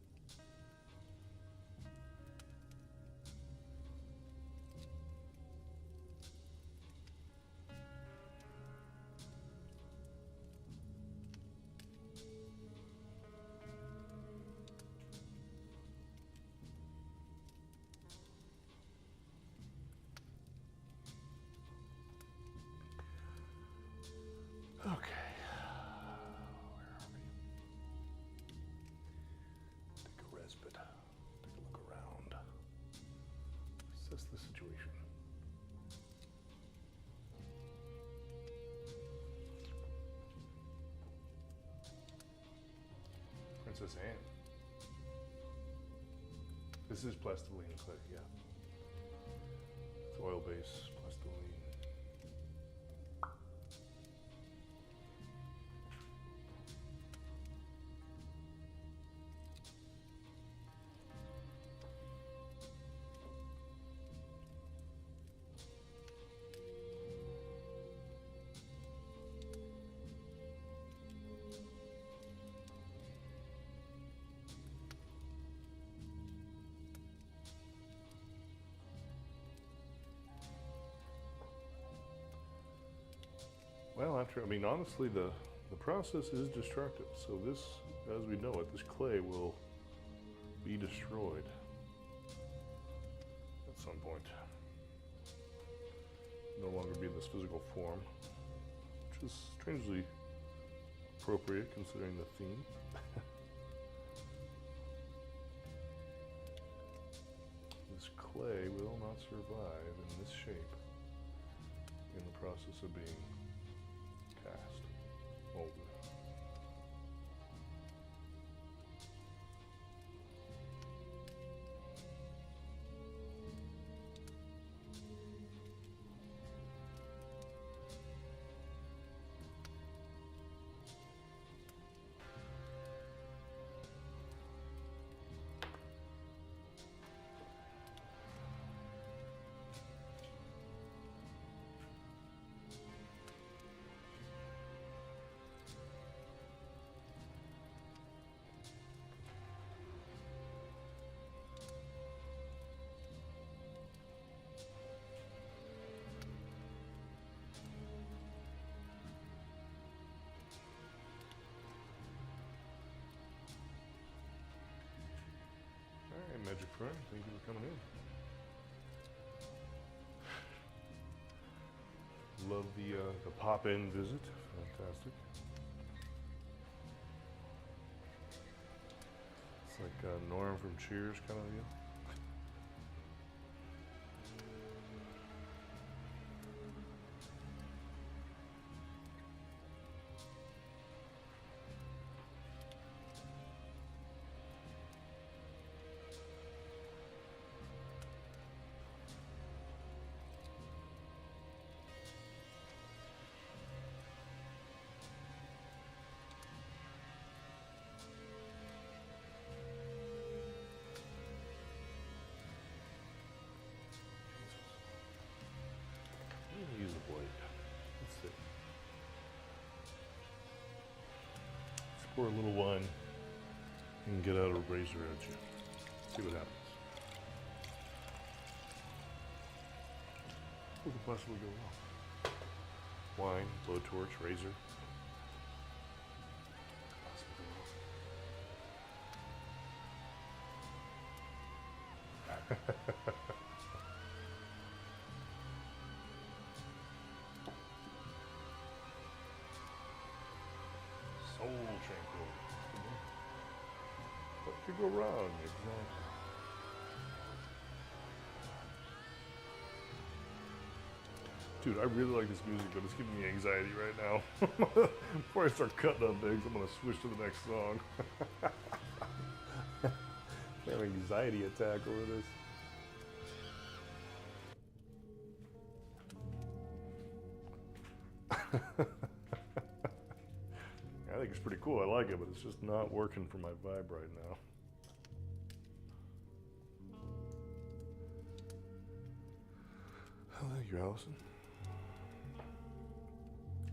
Okay, where are we? Take a respite, take a look around, assess the situation. Princess Anne. This is plastiline clay, yeah. It's oil-based plastiline. Well, honestly, the process is destructive. So this, as we know it, this clay will be destroyed at some point. No longer be in this physical form, which is strangely appropriate considering the theme. This clay will not survive in this shape in the process of being cast, molded. Alright, Magic Friend, thank you for coming in. Love the pop-in visit, fantastic. It's like Norm from Cheers kind of deal. Use a blade. Let's see. Let's pour a little wine and get out a razor edge. See what happens. What could possibly go wrong? Wine, blowtorch, razor. Soul tranquility. What could go wrong? Exactly. Dude, I really like this music, but it's giving me anxiety right now. Before I start cutting up things, I'm gonna switch to the next song. I have an anxiety attack over this. I think it's pretty cool. I like it, but it's just not working for my vibe right now. Oh, thank you, Allison.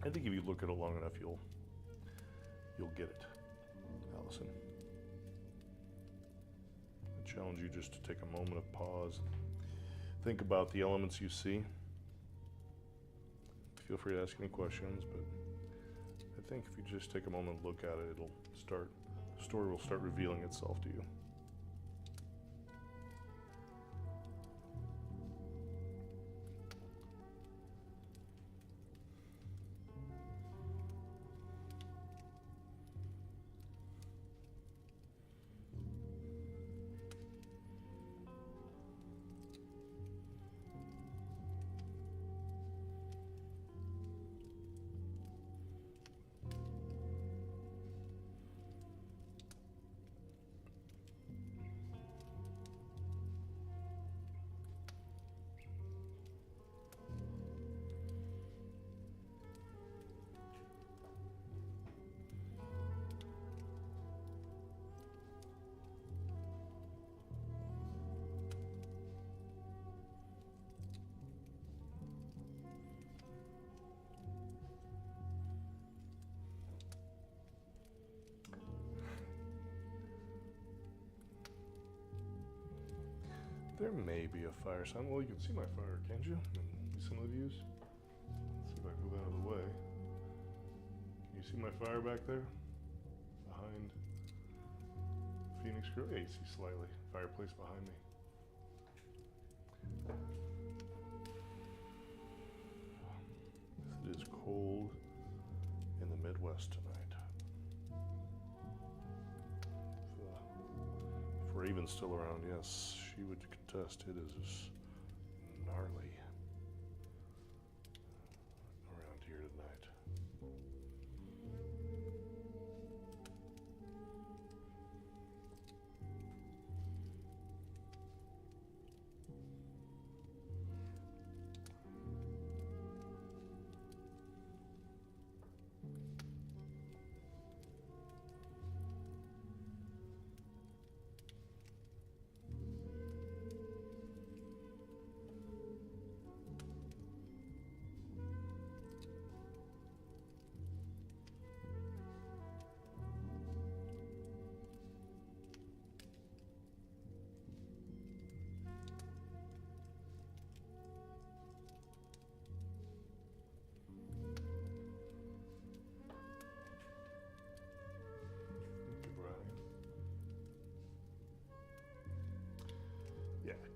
I think if you look at it long enough, you'll get it, Allison. I challenge you just to take a moment of pause. Think about the elements you see. Feel free to ask any questions, but I think if you just take a moment and look at it, the story will start revealing itself to you. There may be a fire sign. Well, you can see my fire, can't you? And some of the views. Let's see if I move out of the way. Can you see my fire back there? Behind Phoenix Grill? Yeah, you see slightly. Fireplace behind me. It is cold in the Midwest tonight. If Raven's still around, yes, she would contest. It is gnarly around here tonight.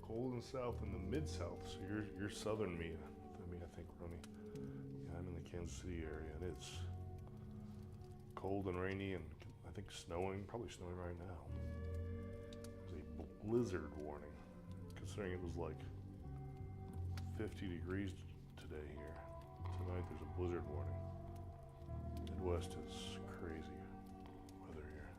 Cold and south and the mid-south, so you're southern me, I think, Ronnie. Yeah, I'm in the Kansas City area, and it's cold and rainy, and I think snowing, probably snowing right now. There's a blizzard warning, considering it was like 50 degrees today here. Tonight there's a blizzard warning. Midwest is crazy weather here.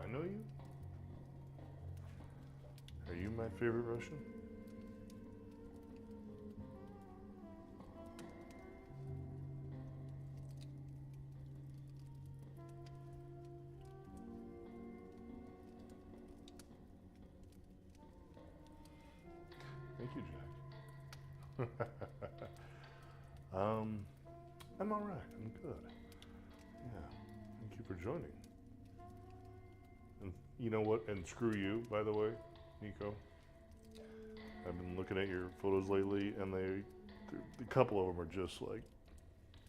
I know you? Are you my favorite Russian? Thank you, Jack. I'm all right. I'm good. Yeah. Thank you for joining. And you know what? And screw you, by the way, Nico. I've been looking at your photos lately, and a couple of them are just like,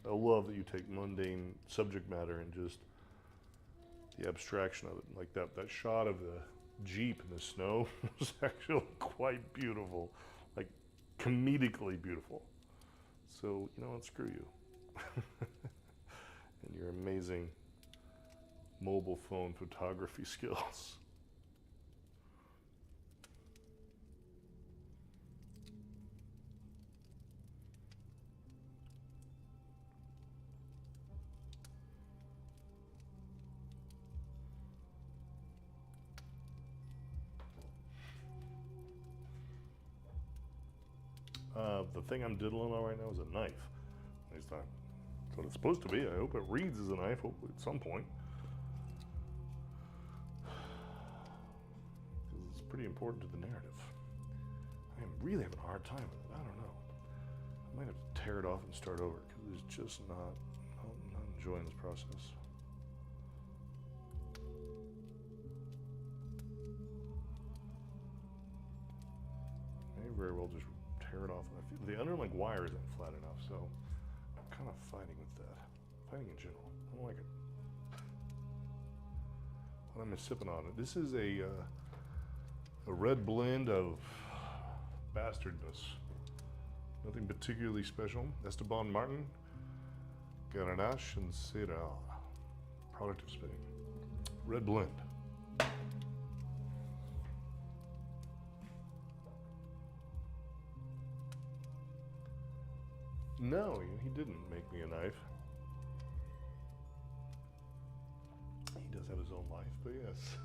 I love that you take mundane subject matter and just the abstraction of it. Like that shot of the Jeep in the snow was actually quite beautiful, like comedically beautiful. So, you know what? Screw you. And your amazing mobile phone photography skills. The thing I'm diddling on right now is a knife. At least that's what it's supposed to be. I hope it reads as a knife, hopefully at some point. Because it's pretty important to the narrative. I am really having a hard time with it. I don't know. I might have to tear it off and start over because it's just not enjoying this process. May very well just tear it off. I feel the underlying wire isn't flat enough, so I'm kind of fighting with that. Fighting in general. I don't like it. What am I sipping on? This is a red blend of bastardness. Nothing particularly special. Esteban Martin, Grenache, and Syrah. Product of Spain. Red blend. No, he didn't make me a knife. He does have his own life, but yes.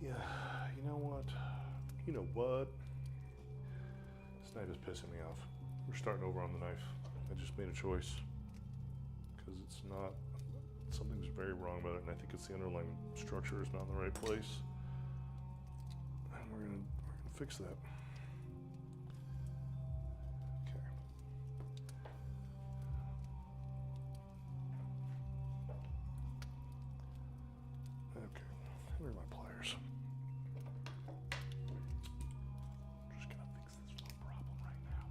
Yeah. know what? This knife is pissing me off. We're starting over on the knife. I just made a choice because it's not, something's very wrong about it, and I think it's the underlying structure is not in the right place. And we're gonna fix that. Okay. Okay, where are my pliers? I'm just gonna fix this little problem right now.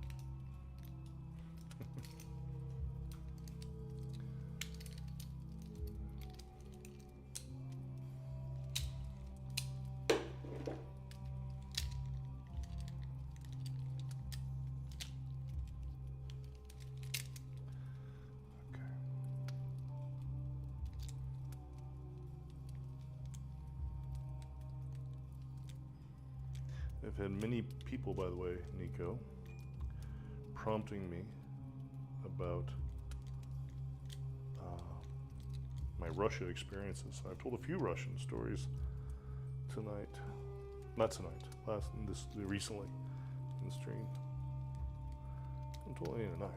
I've had many people, by the way, Nico, prompting me about my Russia experiences. I've told a few Russian stories tonight, not tonight, recently in the stream. I haven't told any tonight.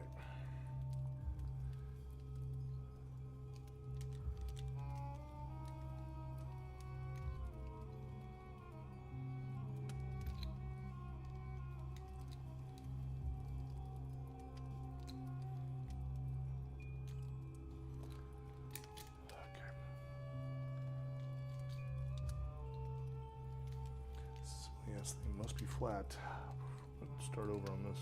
Yes, they must be flat. Let's start over on this.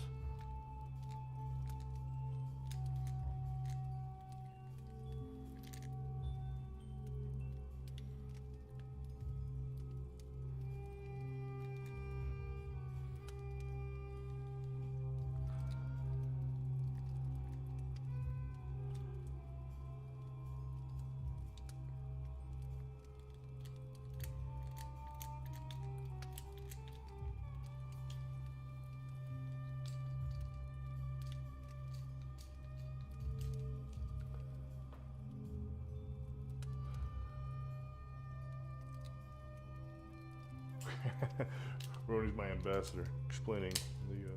Roni's my ambassador, explaining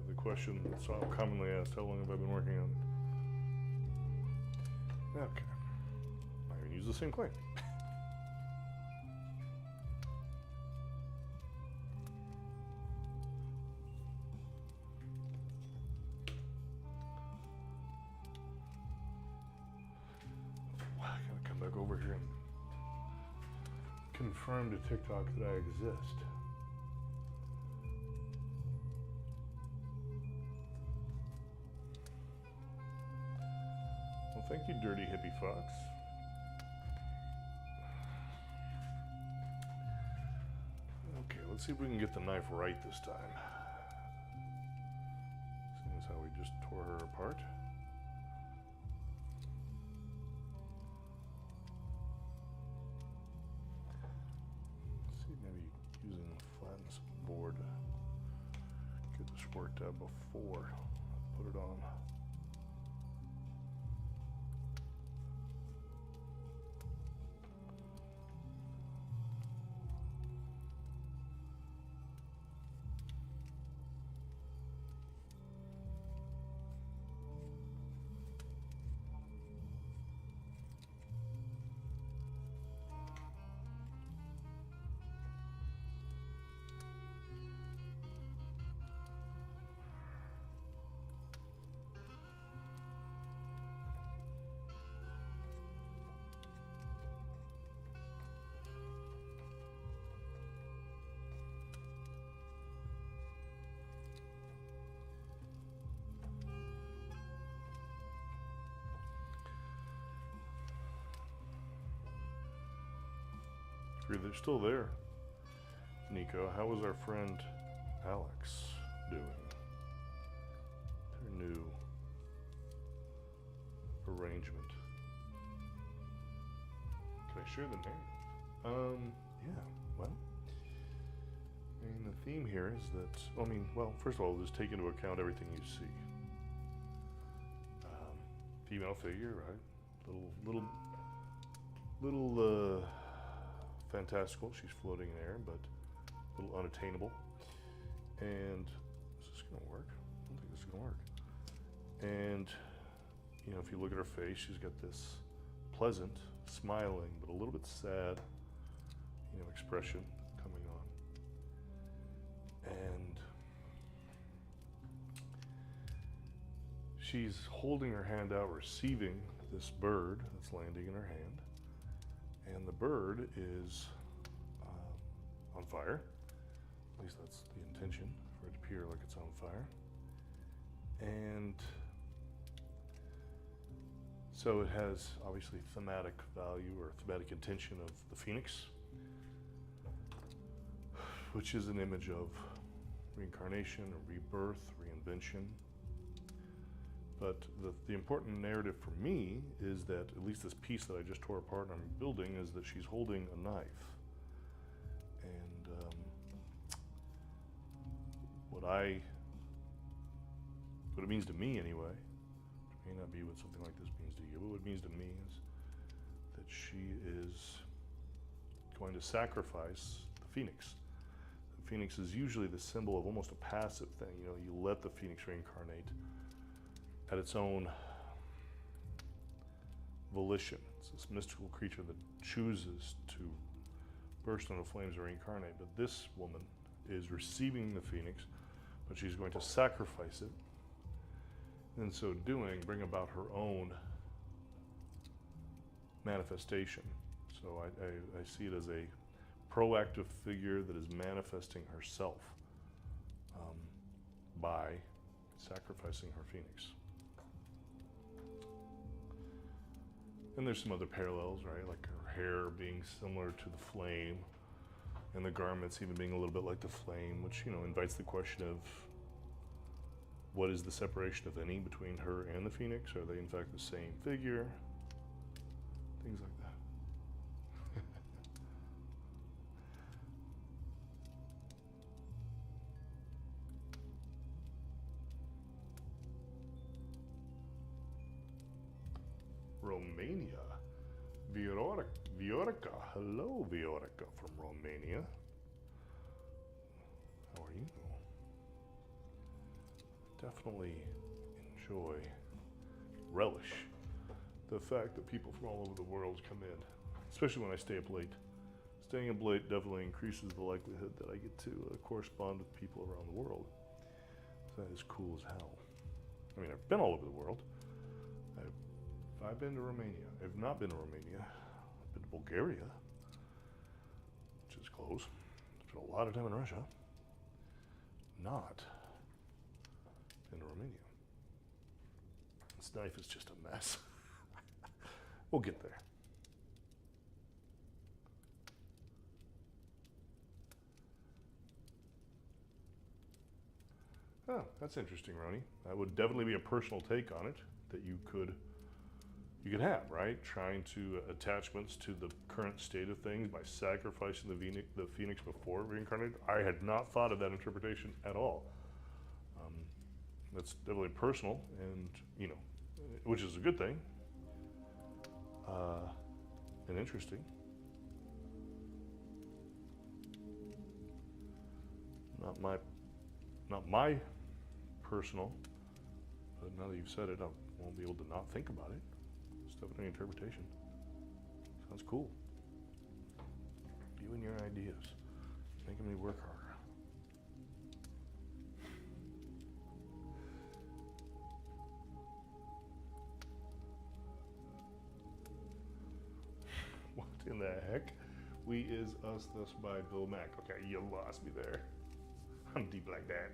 the question that's so commonly asked, how long have I been working on it? Okay. I even use the same clay. I gotta come back over here and confirm to TikTok that I exist. Well, thank you, dirty hippie fox. Okay, let's see if we can get the knife right this time. Seeing as how we just tore her apart. Let's see, maybe using the flatness of the board to get this worked out before I put it on. If you're still there, Nico, how is our friend Alex doing? Her new arrangement. Can I share the name? Yeah, well, I mean, the theme here is that, well, first of all, just take into account everything you see. Female figure, right? Little fantastical. She's floating in air, but a little unattainable. And is this gonna work? I don't think this is gonna work. And you know, if you look at her face, she's got this pleasant, smiling, but a little bit sad, you know, expression coming on. And she's holding her hand out, receiving this bird that's landing in her hand. And the bird is on fire. At least that's the intention, for it to appear like it's on fire. And so it has obviously thematic value or thematic intention of the phoenix, which is an image of reincarnation or rebirth, reinvention. But the important narrative for me is that at least this piece that I just tore apart and I'm building is that she's holding a knife. And what it means to me anyway, which may not be what something like this means to you, but what it means to me is that she is going to sacrifice the phoenix. The phoenix is usually the symbol of almost a passive thing. You know, you let the phoenix reincarnate at its own volition. It's this mystical creature that chooses to burst into flames or reincarnate. But this woman is receiving the phoenix, but she's going to sacrifice it. In so doing, bring about her own manifestation. So I see it as a proactive figure that is manifesting herself by sacrificing her phoenix. And there's some other parallels, right? Like her hair being similar to the flame, and the garments even being a little bit like the flame, which, you know, invites the question of what is the separation, if any, between her and the phoenix? Are they in fact the same figure? Things like that. Romania. Viorica. Hello, Viorica from Romania. How are you? Definitely enjoy, relish the fact that people from all over the world come in, especially when I stay up late. Staying up late definitely increases the likelihood that I get to correspond with people around the world. So that is cool as hell. I mean, I've been all over the world. I've been to Romania. I've not been to Romania. I've been to Bulgaria, which is close. Spent a lot of time in Russia. Not been to Romania. This knife is just a mess. We'll get there. Oh, that's interesting, Roni. That would definitely be a personal take on it that you could have, right? Trying to attachments to the current state of things by sacrificing the phoenix before reincarnated. I had not thought of that interpretation at all. That's definitely personal, and you know, which is a good thing, and interesting. Not my personal, but now that you've said it, I won't be able to not think about it. It's definitely an interpretation. Sounds cool. You and your ideas, making me work harder. What in the heck? We is us thus by Bill Mack. Okay, you lost me there. I'm deep like that.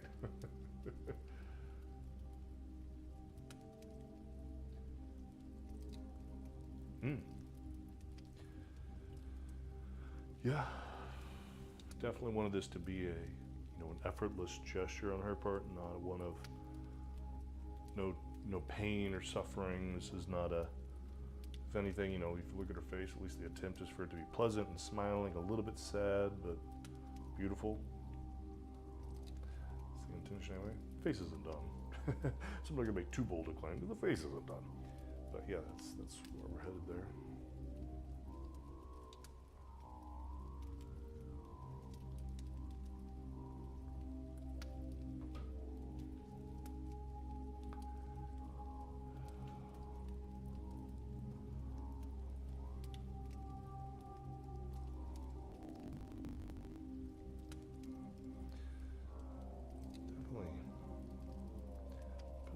Yeah, definitely wanted this to be an effortless gesture on her part, not one of no pain or suffering. This is not a, if anything, if you look at her face, at least the attempt is for it to be pleasant and smiling, a little bit sad, but beautiful. That's the intention anyway. Face isn't done. So I'm not gonna make too bold a claim, but the face isn't done. But yeah, that's where we're headed there.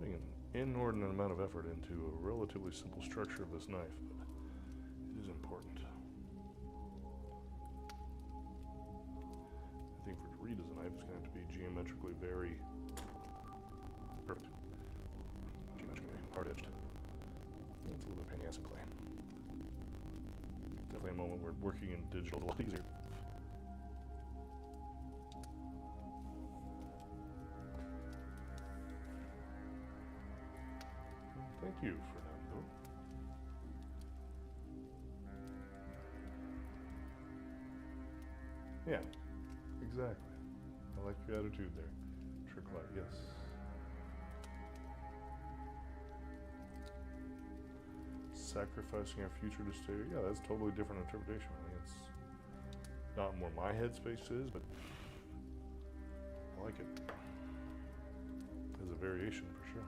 putting an inordinate amount of effort into a relatively simple structure of this knife, but it is important. I think for it to read as a knife, it's going to have to be geometrically very perfect. Geometrically hard-edged. It's a little bit pain in the ass to play. Definitely a moment where working in digital is a lot easier. Thank you for that, though. Yeah, exactly. I like your attitude there. Trick light, yes. Sacrificing our future to stay. Yeah, that's totally different interpretation. I mean, it's not where my headspace is, but I like it as a variation for sure.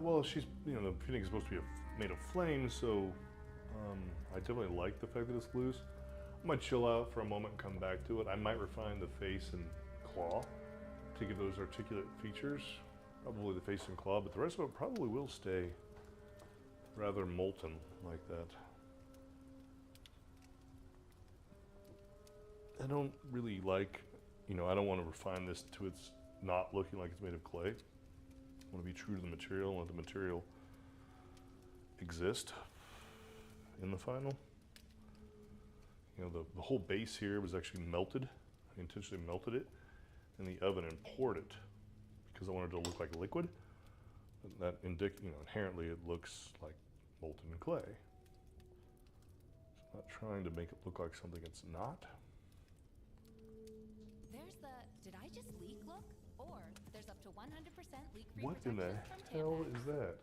Well, she's, the Phoenix is supposed to be made of flame, so I definitely like the fact that it's loose. I might chill out for a moment and come back to it. I might refine the face and claw to give those articulate features. Probably the face and claw, but the rest of it probably will stay rather molten like that. I don't really like, I don't want to refine this to it's not looking like it's made of clay. I want to be true to the material and let the material exist in the final. The whole base here was actually melted. I intentionally melted it in the oven and poured it because I wanted it to look like liquid. And that inherently it looks like molten clay. So I'm not trying to make it look like something it's not. There's the "did I just leak" look, or there's up to 100% leak-free What in the hell is that?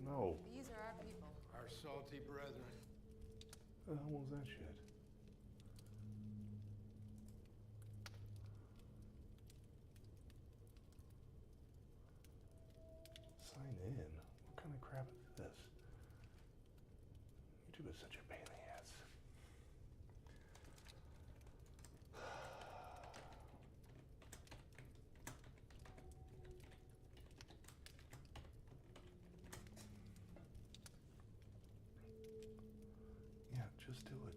No. These are our people. Our salty brethren. What the hell was that shit? Sign in? What kind of crap is this? YouTube is such a pain in the ass. Yeah, just do it.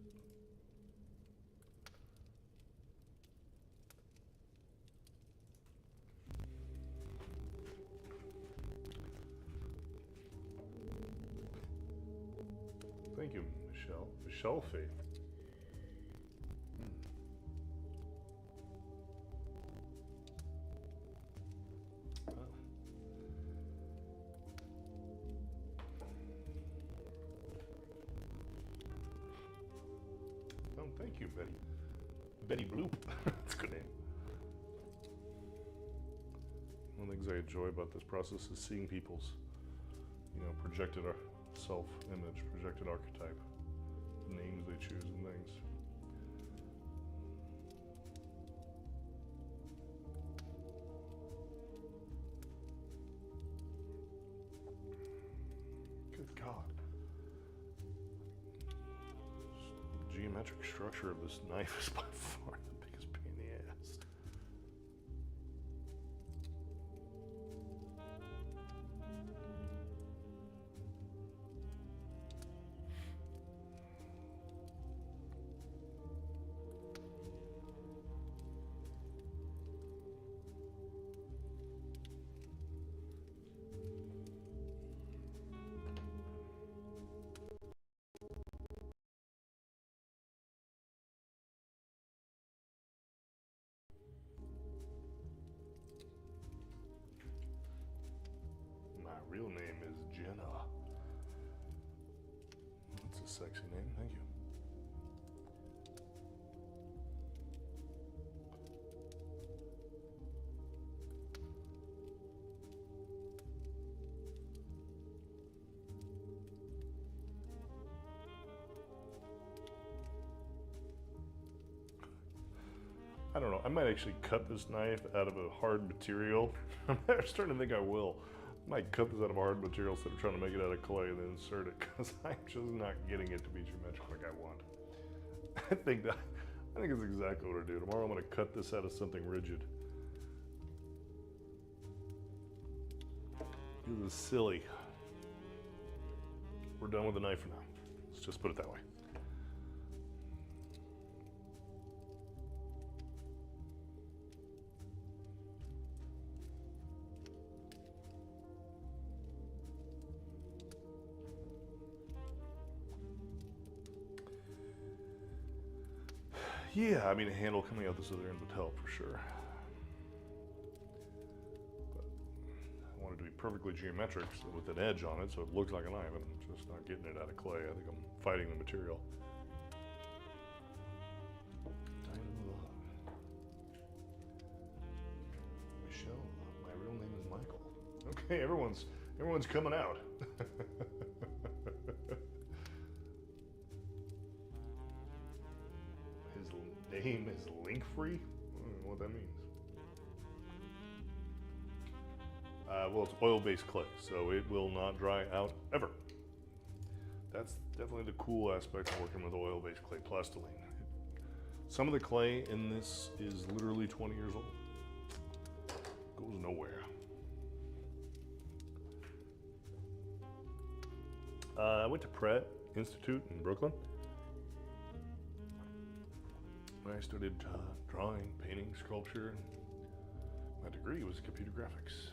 Thank you, Michelle. Michelle Faith. Oh. Oh, thank you, Betty. Betty Bloop. That's a good name. One of the things I enjoy about this process is seeing people's, projected self-image, projected archetype, the names they choose and things. geometric structure of this knife is by far the biggest pain in the ass. My real name is Jenna. That's a sexy name, thank you. I don't know, I might actually cut this knife out of a hard material. I'm starting to think I will. I might cut this out of a hard material instead of trying to make it out of clay and then insert it, because I'm just not getting it to be geometric like I want. I think it's exactly what I do. Tomorrow I'm going to cut this out of something rigid. This is silly. We're done with the knife for now. Let's just put it that way. Yeah, I mean, a handle coming out this other end would help for sure. But I want it to be perfectly geometric so with an edge on it so it looks like a knife, and I'm just not getting it out of clay. I think I'm fighting the material. Michelle, my real name is Michael. Okay, everyone's coming out. Name is link free? I don't know what that means. Well, it's oil-based clay, so it will not dry out ever. That's definitely the cool aspect of working with oil-based clay, plastiline. Some of the clay in this is literally 20 years old. Goes nowhere. I went to Pratt Institute in Brooklyn. I studied drawing, painting, sculpture. My degree was computer graphics.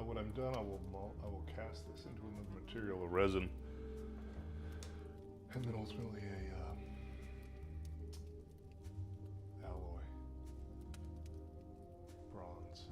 When I'm done, I will cast this into another material, a resin, and then ultimately a alloy, bronze.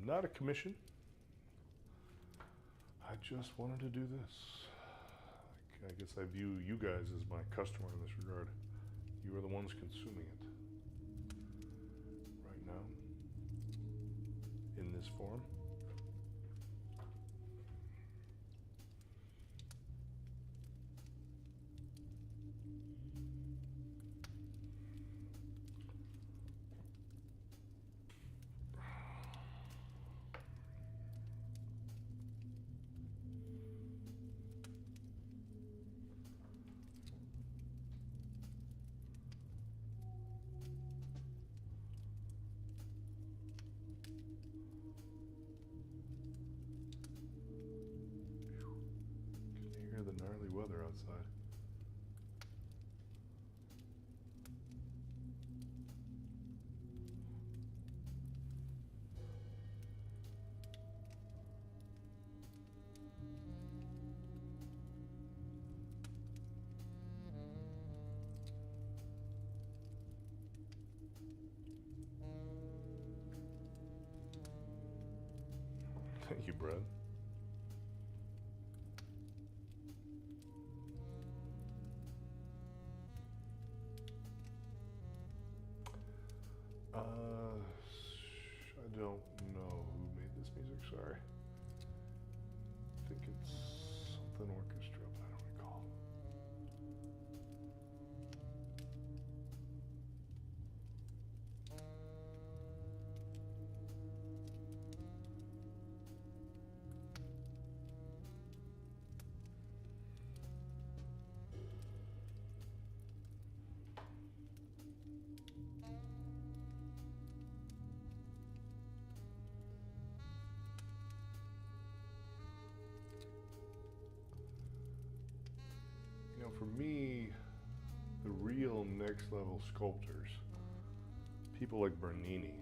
Not a commission. I just wanted to do this. I guess I view you guys as my customer in this regard. You are the ones consuming it right now in this form. The gnarly weather outside. Thank you, Brad. I don't know who made this music, sorry. I think it's something orchestra, but I don't recall. You know, for me, the real next level sculptors, people like Bernini,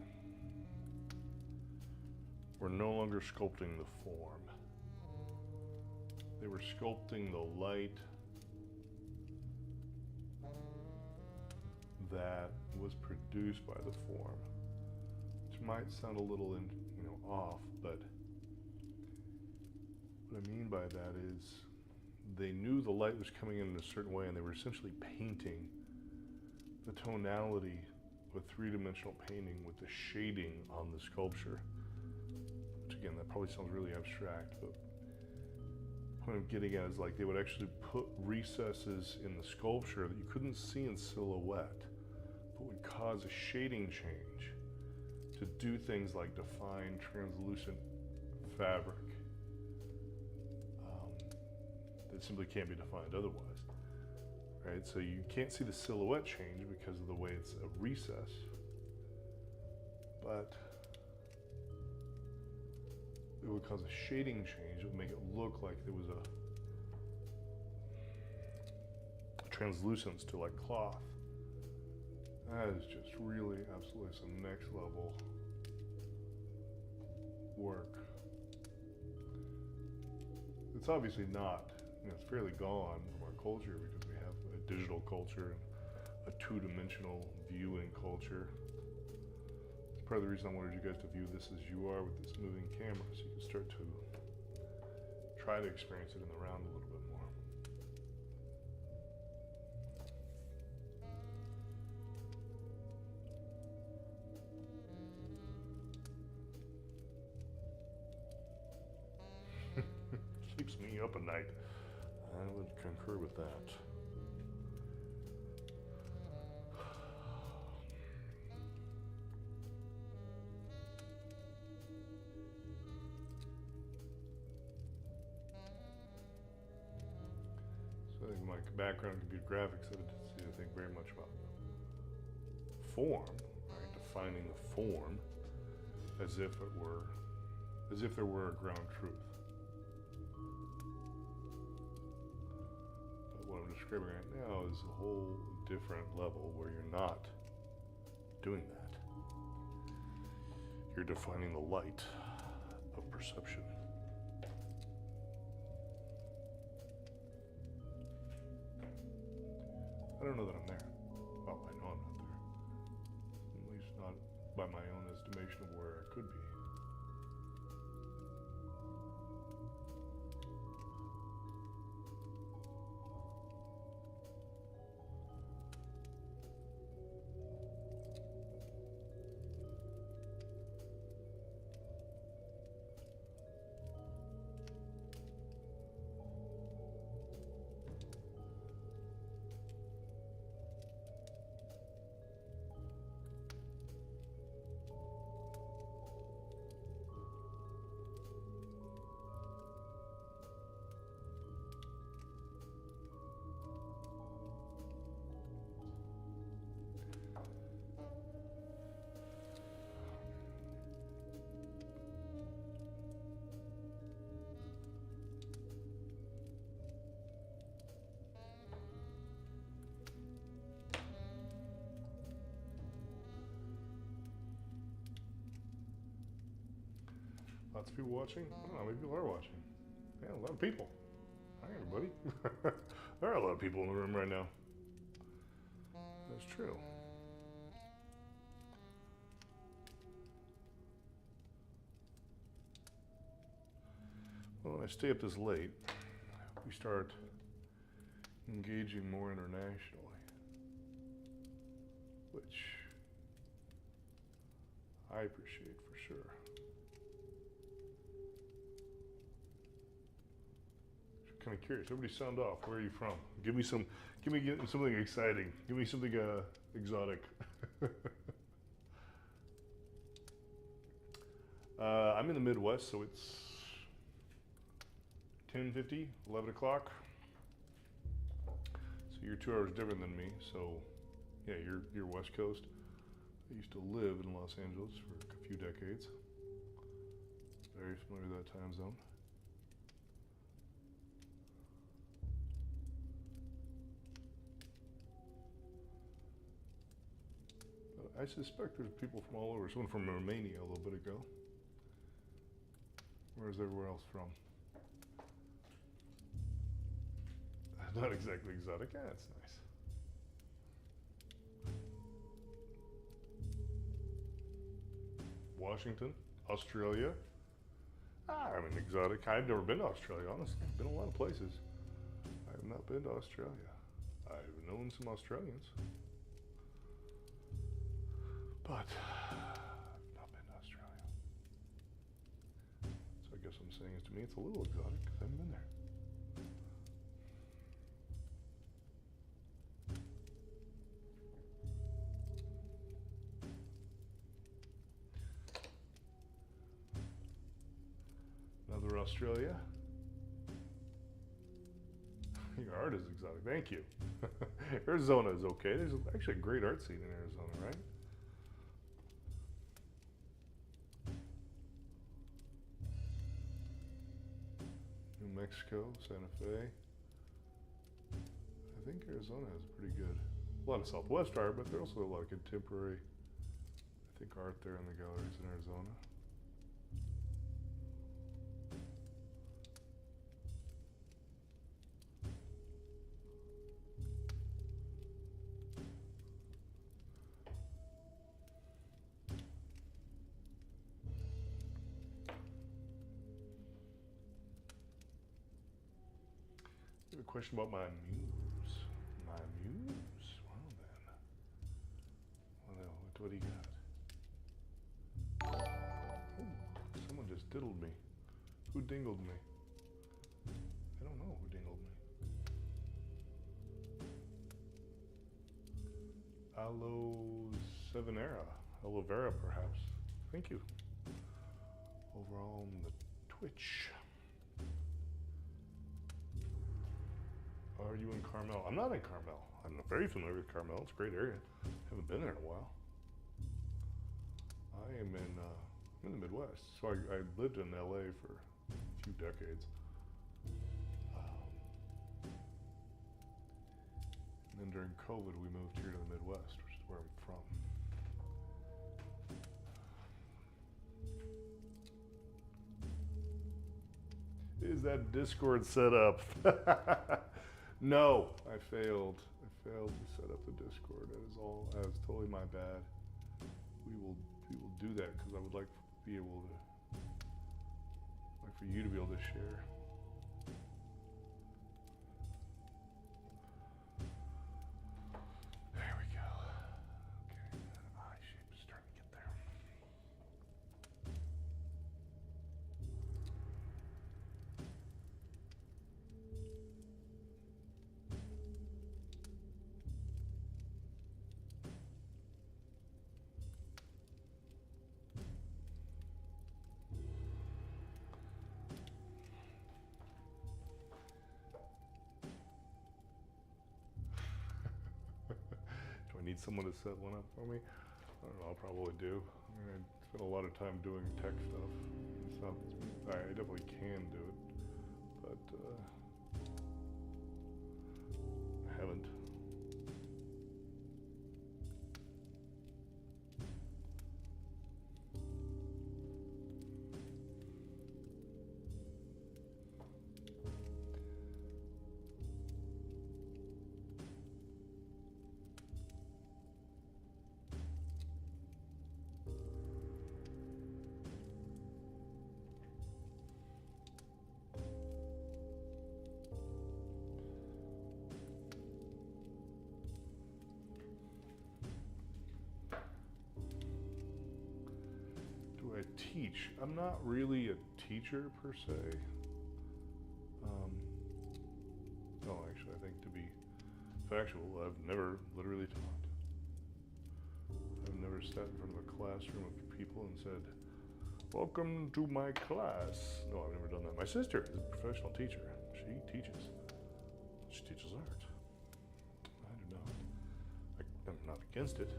were no longer sculpting the form. They were sculpting the light that was produced by the form, which might sound a little, off, but what I mean by that is they knew the light was coming in a certain way, and they were essentially painting the tonality with three-dimensional painting with the shading on the sculpture. Which again, that probably sounds really abstract, but the point I'm getting at is like they would actually put recesses in the sculpture that you couldn't see in silhouette, but would cause a shading change to do things like define translucent fabric that simply can't be defined otherwise, right? So you can't see the silhouette change because of the way it's a recess, but it would cause a shading change. It would make it look like there was a translucence to like cloth. That is just really absolutely some next level work. It's obviously not, it's fairly gone from our culture because we have a digital culture and a two-dimensional viewing culture. It's part of the reason I wanted you guys to view this as you are with this moving camera, so you can start to try to experience it in the round a little bit more. Keeps me up at night. I would concur with that. So I think my background in computer graphics, I think very much about form, right? Defining the form as if there were a ground truth. What I'm describing right now is a whole different level where you're not doing that. You're defining the light of perception. I don't know that I'm there. Well, I know I'm not there. At least not by my own estimation of where I could be. Lots of people watching? I don't know, maybe people are watching. Yeah, a lot of people. Hi, everybody. There are a lot of people in the room right now. That's true. Well, when I stay up this late, we start engaging more internationally, which I appreciate for sure. Kind of curious. Everybody sound off. Where are you from? Give me something exciting. Give me something exotic. I'm in the Midwest, so it's 10:50, 11 o'clock. So you're 2 hours different than me. So yeah, you're West Coast. I used to live in Los Angeles for a few decades. Very familiar with that time zone. I suspect there's people from all over. Someone from Romania a little bit ago. Where's everywhere else from? Not exactly exotic. Yeah, it's nice. Washington, Australia. I mean, exotic. I've never been to Australia, honestly. I've been a lot of places. I have not been to Australia. I've known some Australians. But I've not been to Australia. So I guess what I'm saying is, to me, it's a little exotic because I haven't been there. Another Australia. Your art is exotic. Thank you. Arizona is okay. There's actually a great art scene in Arizona, right? New Mexico, Santa Fe. I think Arizona has pretty good, a lot of Southwest art, but there's also a lot of contemporary, I think, art there in the galleries in Arizona. A question about my muse. My muse? Well then. What do you got? Oh, someone just diddled me. Who dingled me? I don't know who dingled me. Aloe vera perhaps. Thank you. Overall on the Twitch. Are you in Carmel? I'm not in Carmel. I'm very familiar with Carmel. It's a great area. Haven't been there in a while. I am in the Midwest. So I lived in LA for a few decades. And then during COVID, we moved here to the Midwest, which is where I'm from. Is that Discord set up? No, I failed. I failed to set up the Discord. That is all. That was totally my bad. We will do that because I would like to be able to, like for you to be able to share. There we go. Okay, eye shape is starting to get there. Do I need someone to set one up for me? I don't know, I'll probably do. I mean, I spend a lot of time doing tech stuff. It's not, I definitely can do it, but I haven't. teach. I'm not really a teacher per se. No, actually, I think to be factual, I've never literally taught. I've never sat in front of a classroom of people and said, "Welcome to my class." No, I've never done that. My sister is a professional teacher. She teaches. She teaches art. I do not. I'm not against it.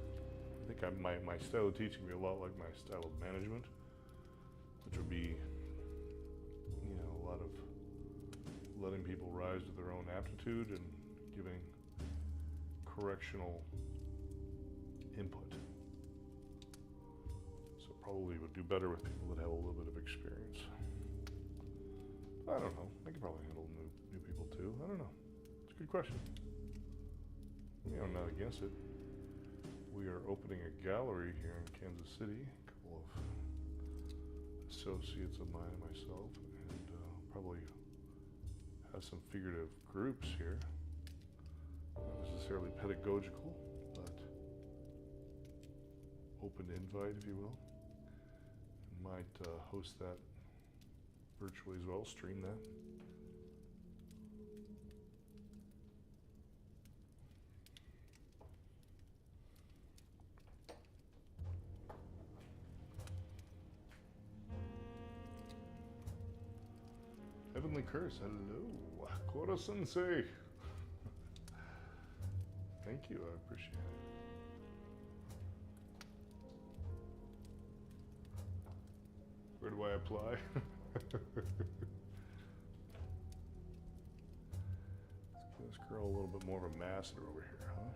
I think my style of teaching would be a lot like my style of management, which would be, you know, a lot of letting people rise to their own aptitude and giving correctional input. So probably would do better with people that have a little bit of experience. I don't know. I could probably handle new people too. I don't know. It's a good question. You know, I'm not against it. We are opening a gallery here in Kansas City. A couple of associates of mine and myself, and probably have some figurative groups here. Not necessarily pedagogical, but open invite, if you will. And might host that virtually as well, stream that. Heavenly Curse, hello. Kora Sensei. Thank you, I appreciate it. Where do I apply? Let's give this girl a little bit more of a masseter over here, huh?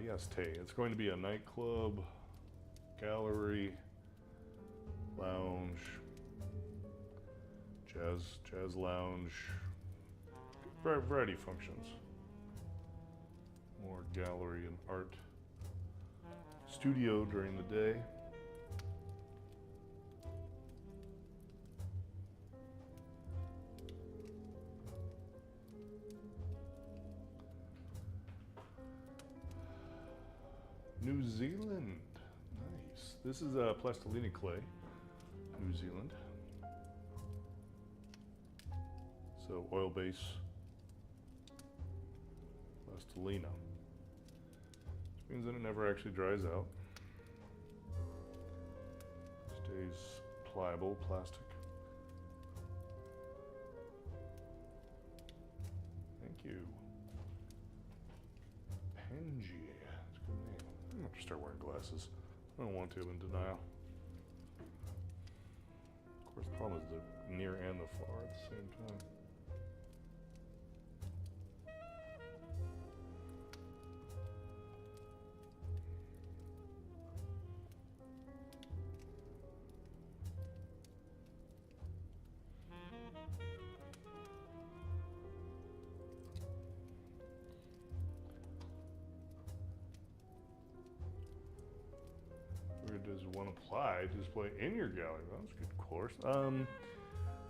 Yes, Tay. It's going to be a nightclub, gallery, lounge, jazz lounge, variety of functions. More gallery and art studio during the day. New Zealand, nice. This is plastilina clay, New Zealand. So oil base plastilina, which means that it never actually dries out. Stays pliable, plastic. Thank you. Penji. I'm gonna have to start wearing glasses. I don't want to, I'm in denial. Of course, the problem is the near and the far at the same time. Does one apply to display in your gallery? Well, that's a good course. I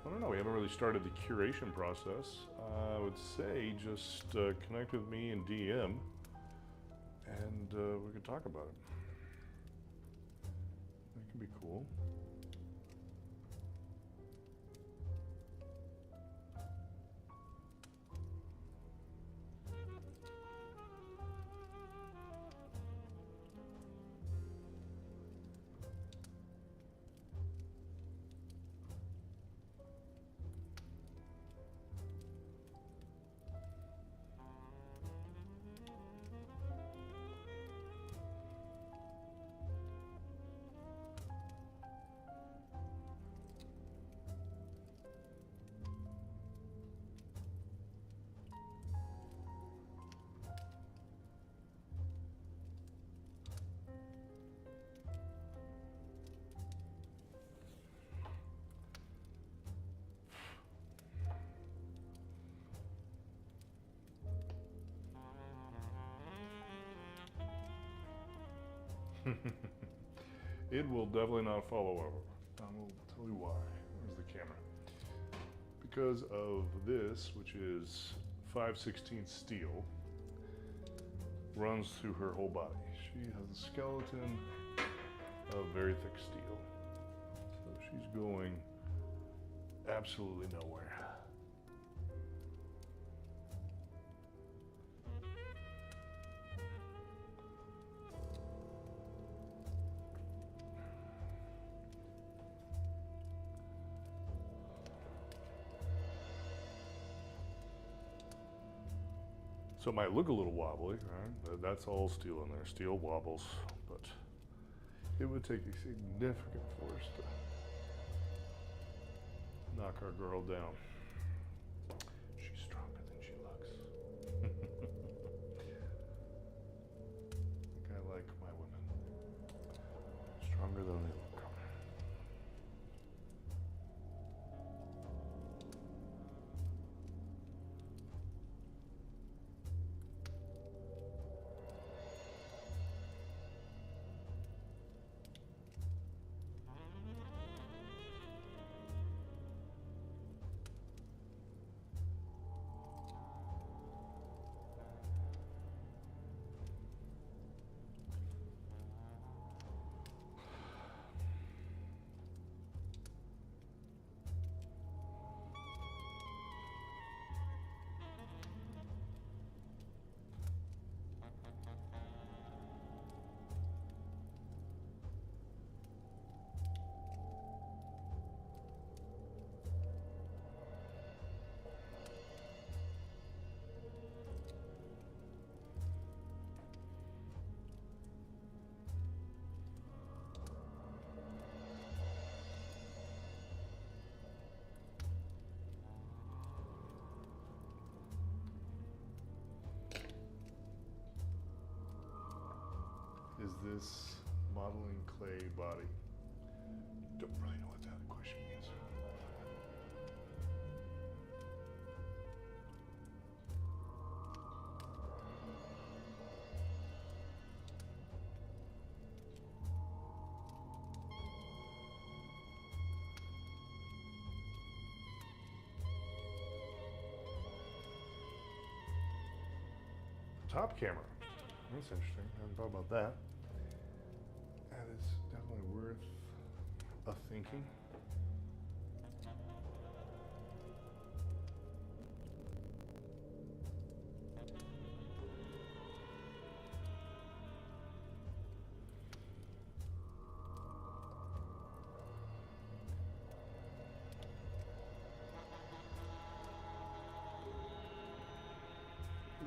don't know. We haven't really started the curation process. I would say just connect with me in DM, and we could talk about it. That could be cool. It will definitely not follow over. I will tell you why. There's the camera. Because of this, which is 5/16 steel, runs through her whole body. She has a skeleton of very thick steel. So she's going absolutely nowhere. So it might look a little wobbly, right? That's all steel in there. Steel wobbles, but it would take a significant force to knock our girl down. She's stronger than she looks. I like my women. Stronger than they look. Is this modeling clay body? Don't really know what that question means. Top camera. That's interesting. I hadn't thought about that. That is definitely worth a thinking.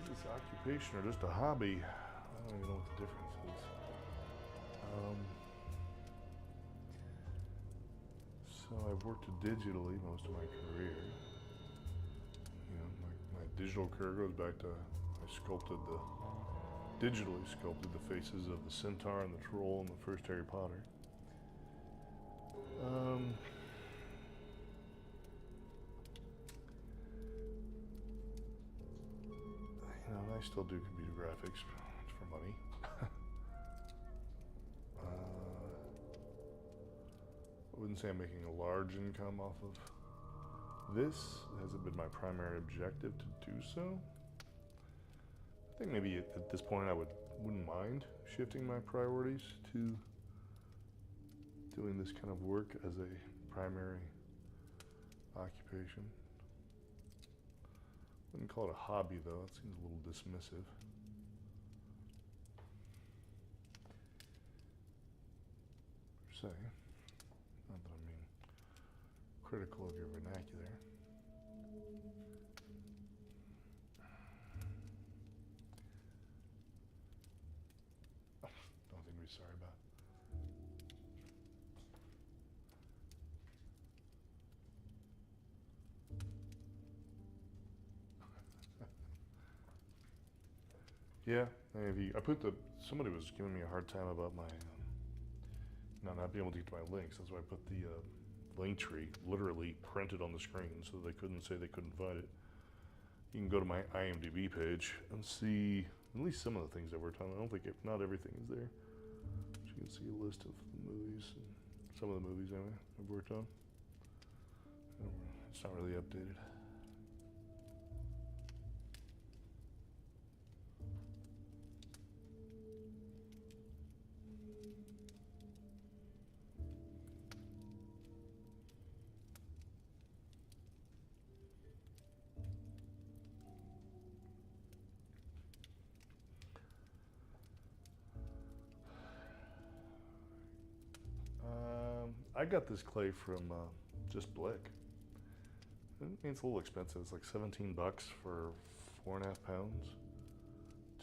Is this occupation or just a hobby? I don't even know what the difference is. So I've worked digitally most of my career. You know, my digital career goes back to digitally sculpted the faces of the centaur and the troll in the first Harry Potter. You know, and I still do computer graphics for money. I wouldn't say I'm making a large income off of this. It hasn't been my primary objective to do so. I think maybe at this point I wouldn't mind shifting my priorities to doing this kind of work as a primary occupation. Wouldn't call it a hobby though, that seems a little dismissive. Per se. Not that I'm being critical of your vernacular. Nothing to be sorry about. Yeah, maybe. Somebody was giving me a hard time about my not being able to get to my links. That's why I put the link tree literally printed on the screen so they couldn't say they couldn't find it. You can go to my IMDb page and see at least some of the things I worked on. I don't think not everything is there, which you can see a list of the movies, and some of the movies anyway, I've worked on. It's not really updated. I got this clay from just Blick. I mean, it's a little expensive. It's like 17 bucks for 4.5 pounds,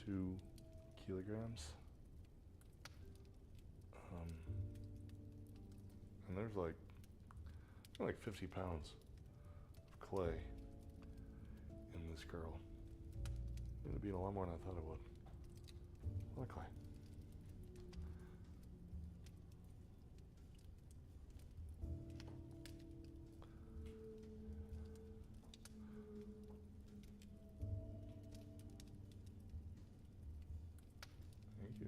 2 kilograms. And there's like 50 pounds of clay in this girl. It's gonna be a lot more than I thought it would. A lot of clay. Thank you.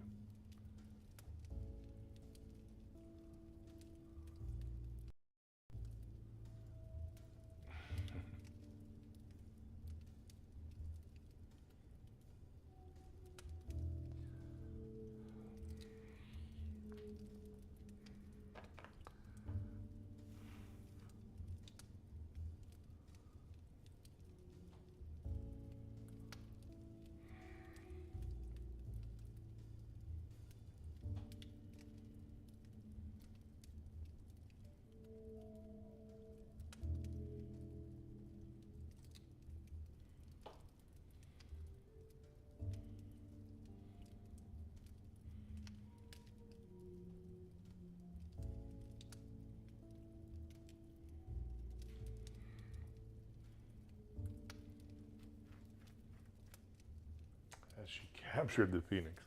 As she captured the phoenix.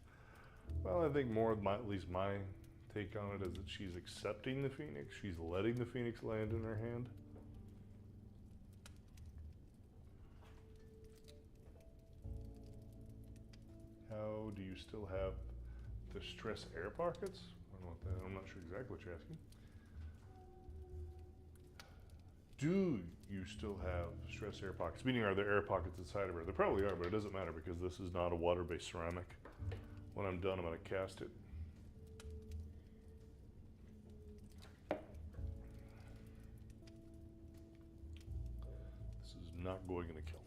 Well, I think more of my, at least my take on it is that she's accepting the phoenix. She's letting the phoenix land in her hand. How do you still have the stress air pockets? I don't know what that, I'm not sure exactly what you're asking. Do you still have stress air pockets? Meaning, are there air pockets inside of her? There probably are, but it doesn't matter because this is not a water-based ceramic. When I'm done, I'm going to cast it. This is not going in a kiln.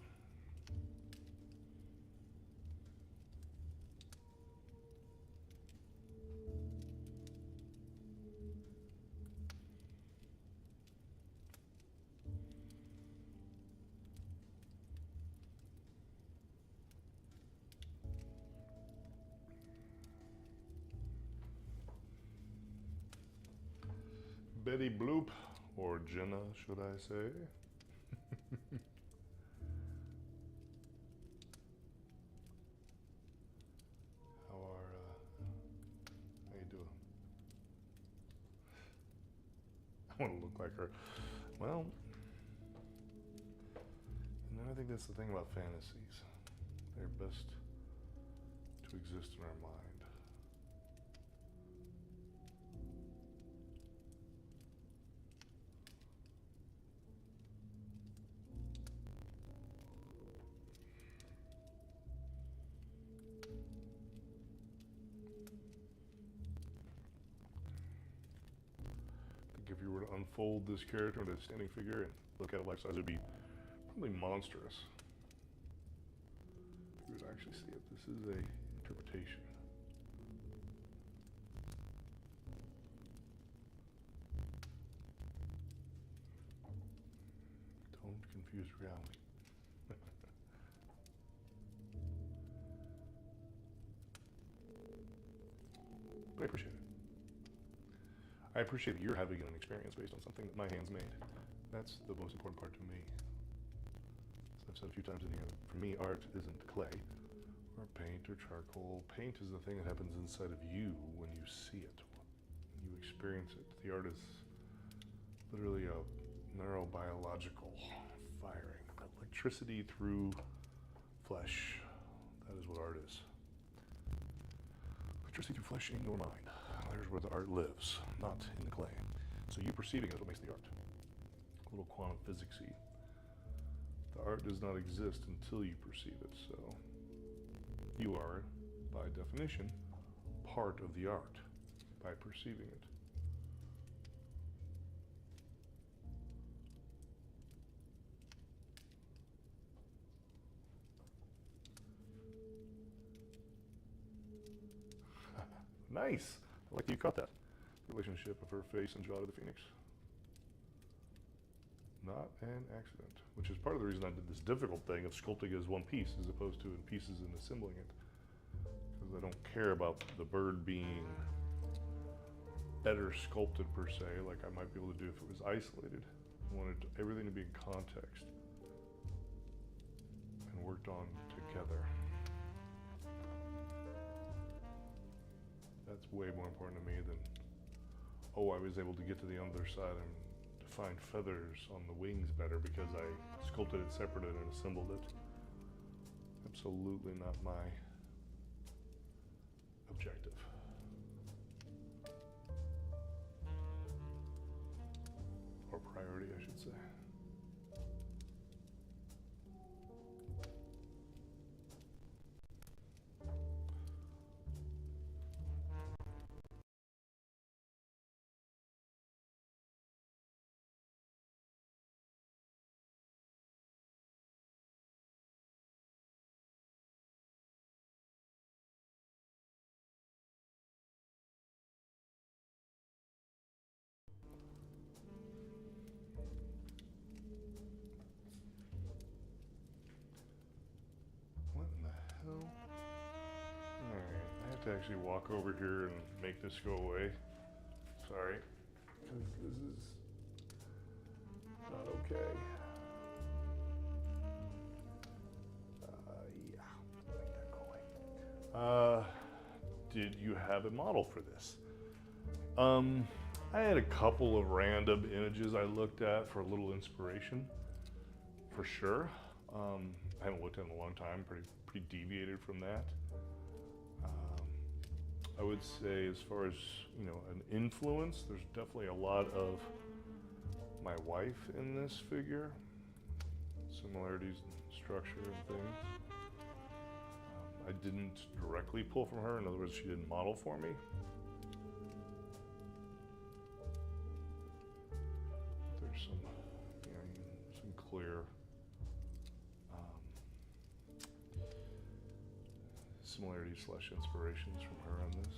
Betty Bloop, or Jenna, should I say? How you doing? I want to look like her. Well, and then I think that's the thing about fantasies. They're best to exist in our mind. If you were to unfold this character into a standing figure and look at it life size, it would be probably monstrous. You would actually see it. This is a interpretation. Don't confuse reality. But I appreciate it. I appreciate that you're having an experience based on something that my hands made. That's the most important part to me. As I've said a few times in here, for me, art isn't clay or paint or charcoal. Paint is the thing that happens inside of you when you see it, when you experience it. The art is literally a neurobiological firing, electricity through flesh. That is what art is. Electricity through flesh in your mind. There's where the art lives, not in the clay. So you perceiving is what makes the art. A little quantum physicsy. The art does not exist until you perceive it, so you are, by definition, part of the art by perceiving it. Nice! I like that you caught that. Relationship of her face and jaw to the phoenix. Not an accident. Which is part of the reason I did this difficult thing of sculpting as one piece as opposed to in pieces and assembling it. Because I don't care about the bird being better sculpted per se, like I might be able to do if it was isolated. I wanted everything to be in context and worked on together. That's way more important to me than, oh, I was able to get to the other side and define feathers on the wings better because I sculpted it separate and assembled it. Absolutely not my objective. Or priority, I should say. What in the hell? Alright, I have to actually walk over here and make this go away. Sorry. Because this is not okay. Yeah, make that go away. Did you have a model for this? I had a couple of random images I looked at for a little inspiration, for sure. I haven't looked at it in a long time, pretty deviated from that. I would say as far as, you know, an influence, there's definitely a lot of my wife in this figure. Similarities in structure and things. I didn't directly pull from her, in other words, she didn't model for me. There's some, you know, some clear similarities / inspirations from her on this.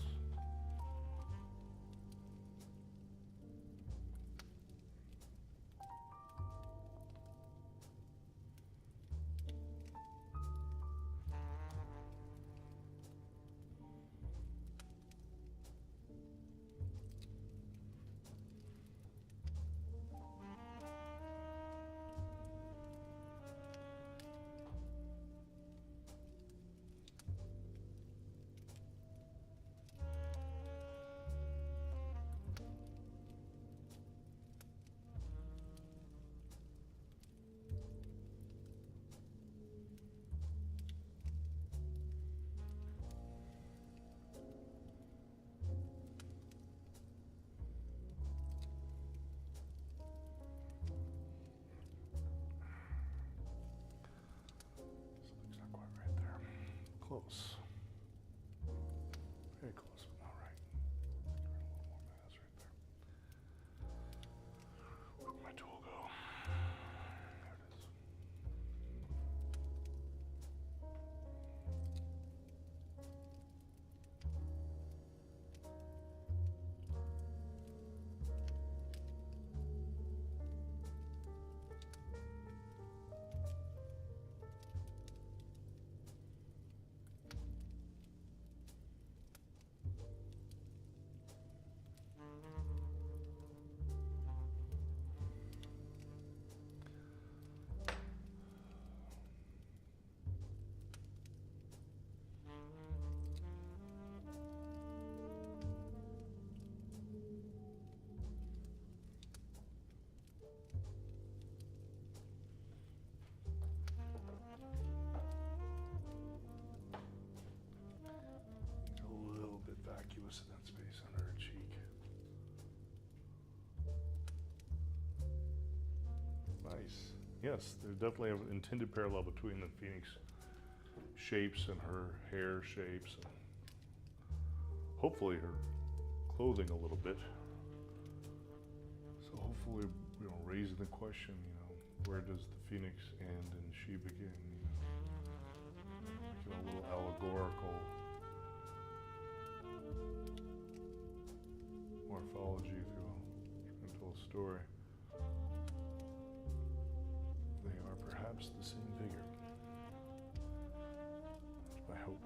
Something's not quite right there. Close. Very close, but not right. Give her a little more mass right there. Where'd my tool go? There it is. Nice. Yes, there's definitely an intended parallel between the phoenix shapes and her hair shapes, and hopefully her clothing a little bit. So hopefully, raising the question, where does the phoenix end and she begin? Making a little allegorical morphology through a story. They are perhaps the same figure. That's my hope.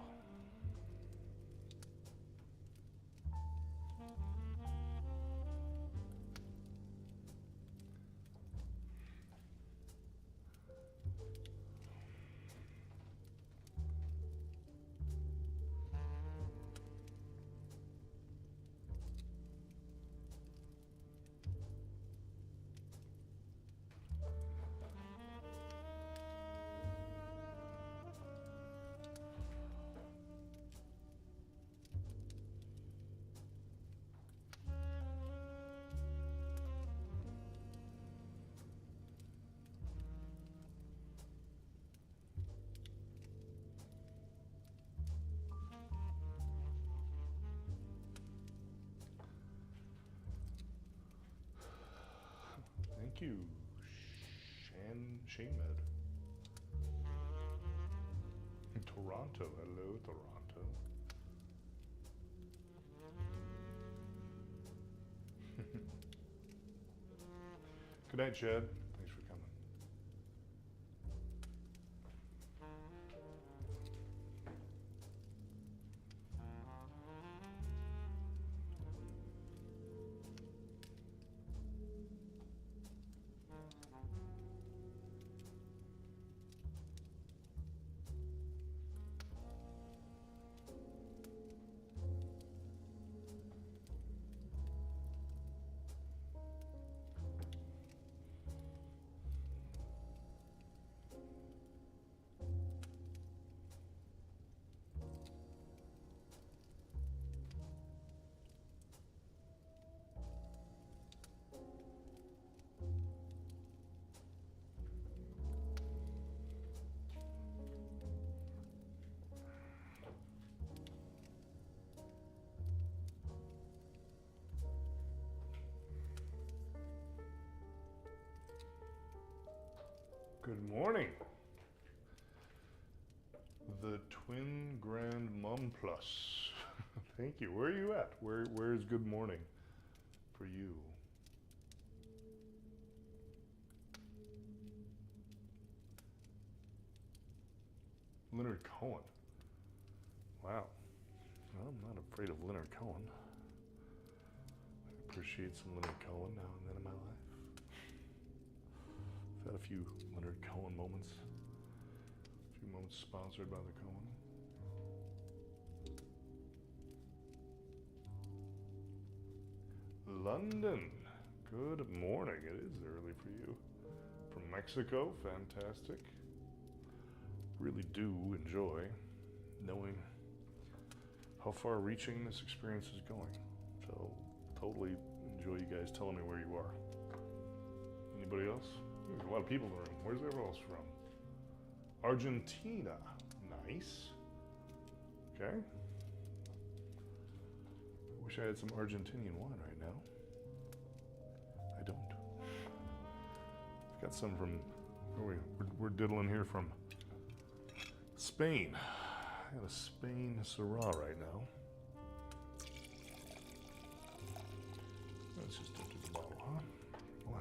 Thank you, Shane Med. Toronto, hello, Toronto. Good night, Chad. Thanks for coming. Good morning. The Twin Grand Mum Plus. Thank you. Where are you at? Where's good morning for you? Leonard Cohen. Wow. Well, I'm not afraid of Leonard Cohen. I appreciate some Leonard Cohen now and then in my life. I've had a few Leonard Cohen moments. A few moments sponsored by the Cohen. London. Good morning. It is early for you. From Mexico. Fantastic. Really do enjoy knowing how far reaching this experience is going. So totally enjoy you guys telling me where you are. Anybody else? There's a lot of people in the room. Where's everyone else from? Argentina. Nice. Okay. I wish I had some Argentinian wine right now. I don't. I've got some from, we're diddling here from Spain. I got a Spain Syrah right now. Let's just empty the bottle, huh? Why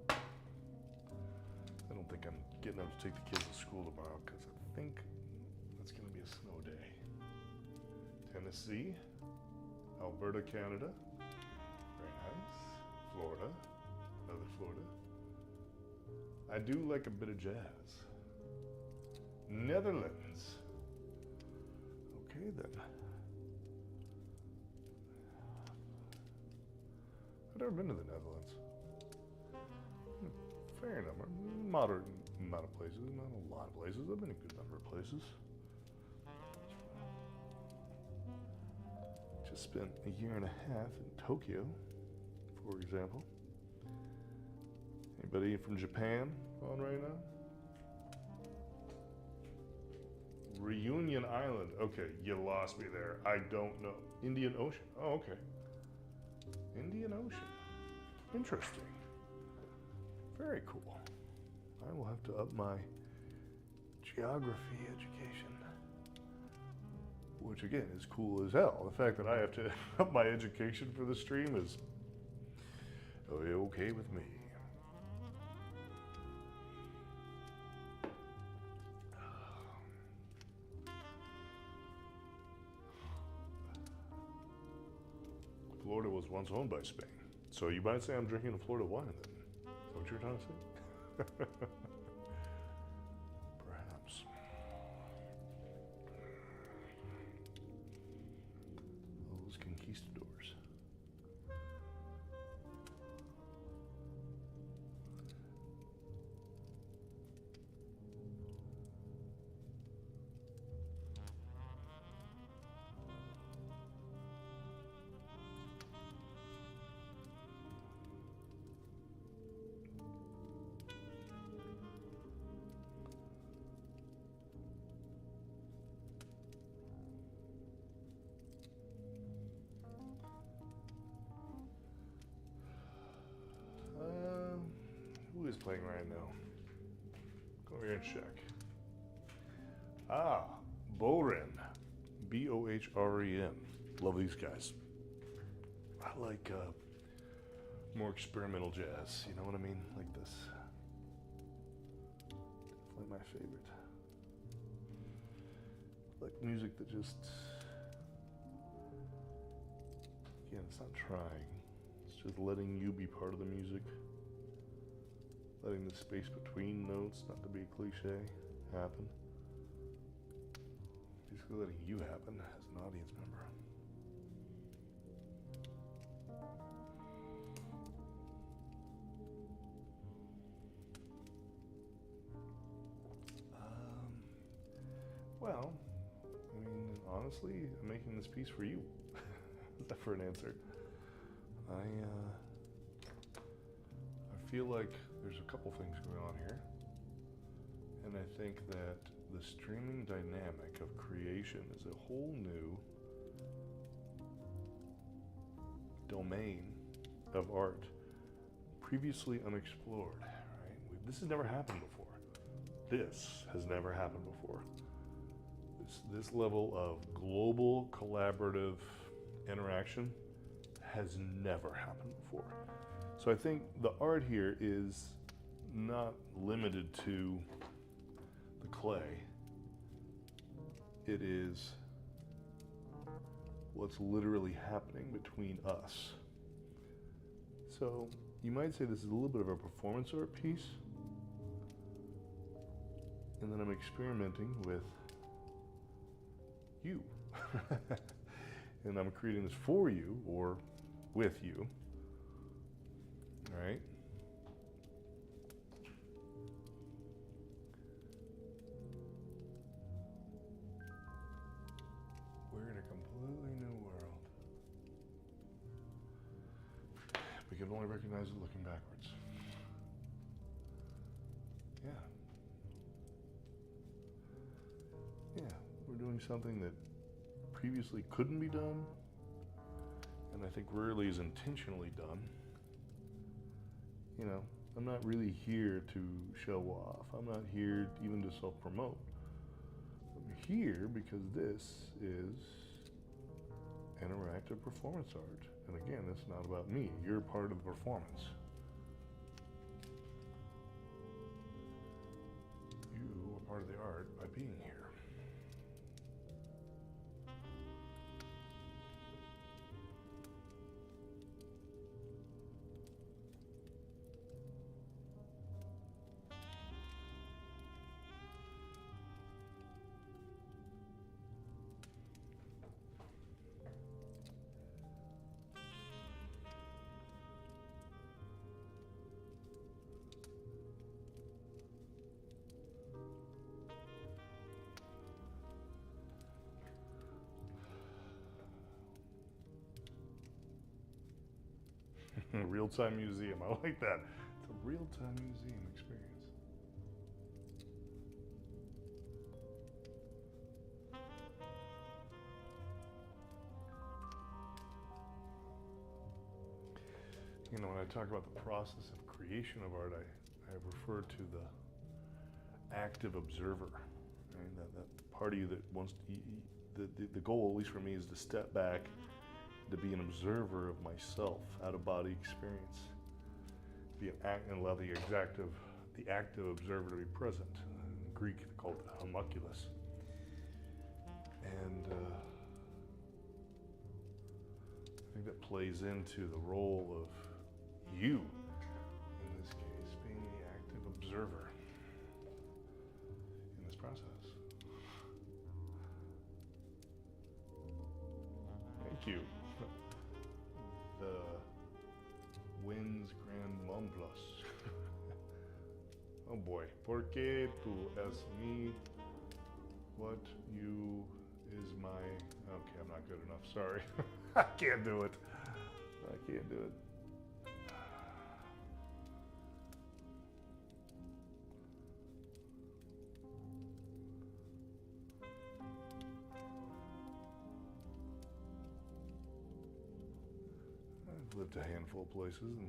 not? I don't think I'm getting up to take the kids to school tomorrow because I think it's going to be a snow day. Tennessee, Alberta, Canada. Very nice. Florida, another Florida. I do like a bit of jazz. Netherlands. Okay then. I've never been to the Netherlands. Fair number, moderate amount of places, not a lot of places. I've been a good number of places. Just spent a year and a half in Tokyo, for example. Anybody from Japan on right now? Reunion Island. Okay, you lost me there. I don't know. Indian Ocean. Oh, okay. Indian Ocean. Interesting. Very cool. I will have to up my geography education. Which again is cool as hell. The fact that I have to up my education for the stream is okay with me. Florida was once owned by Spain. So you might say I'm drinking a Florida wine then. Is that what you're trying to say? Perhaps. Those conquistadors. Who is playing right now? Go here and check. Ah, Bohren. Bohrem. Love these guys. I like more experimental jazz. You know what I mean? Like this. Definitely my favorite. Like music that just, again, it's not trying. It's just letting you be part of the music. Letting the space between notes, not to be a cliche, happen. Basically letting you happen as an audience member. Well, I mean, honestly, I'm making this piece for you. Is that for an answer? I feel like there's a couple things going on here. And I think that the streaming dynamic of creation is a whole new domain of art, previously unexplored, right? This has never happened before. This has never happened before. This level of global collaborative interaction has never happened before. So I think the art here is not limited to the clay. It is what's literally happening between us. So you might say this is a little bit of a performance art piece, and then I'm experimenting with you. And I'm creating this for you or with you. All right? We're in a completely new world. We can only recognize it looking backwards. Yeah. Yeah, we're doing something that previously couldn't be done, and I think rarely is intentionally done. You know, I'm not really here to show off. I'm not here even to self-promote. I'm here because this is interactive performance art. And again, it's not about me. You're part of the performance. You are part of the art by being here. Real-time museum, I like that. It's a real-time museum experience. You know, when I talk about the process of creation of art, I refer to the active observer, right? That part of you that wants to, the goal, at least for me, is to step back, to be an observer of myself, out-of-body experience, be an act, and allow the active observer to be present. In Greek, they call it homunculus. And I think that plays into the role of you, in this case, being the active observer in this process. Thank you. The wind's grand mom plus. Oh boy. Porque tú es mi, what you is my, okay, I'm not good enough, sorry. I can't do it. I can't do it. I've lived a handful of places and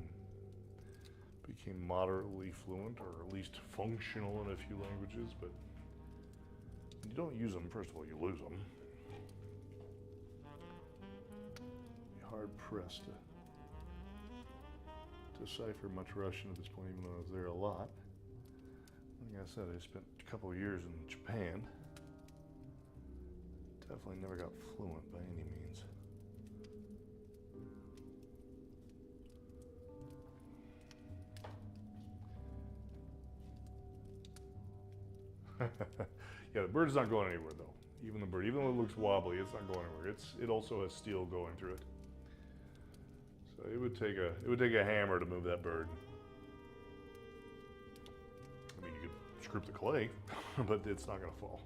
became moderately fluent, or at least functional in a few languages, but when you don't use them, first of all, you lose them. Be hard pressed to decipher much Russian at this point, even though I was there a lot. Like I said, I spent a couple of years in Japan. Definitely never got fluent by any means. Yeah, the bird's not going anywhere though. Even the bird, even though it looks wobbly, it's not going anywhere. It also has steel going through it. So it would take a hammer to move that bird. I mean, you could scrape the clay, but it's not going to fall.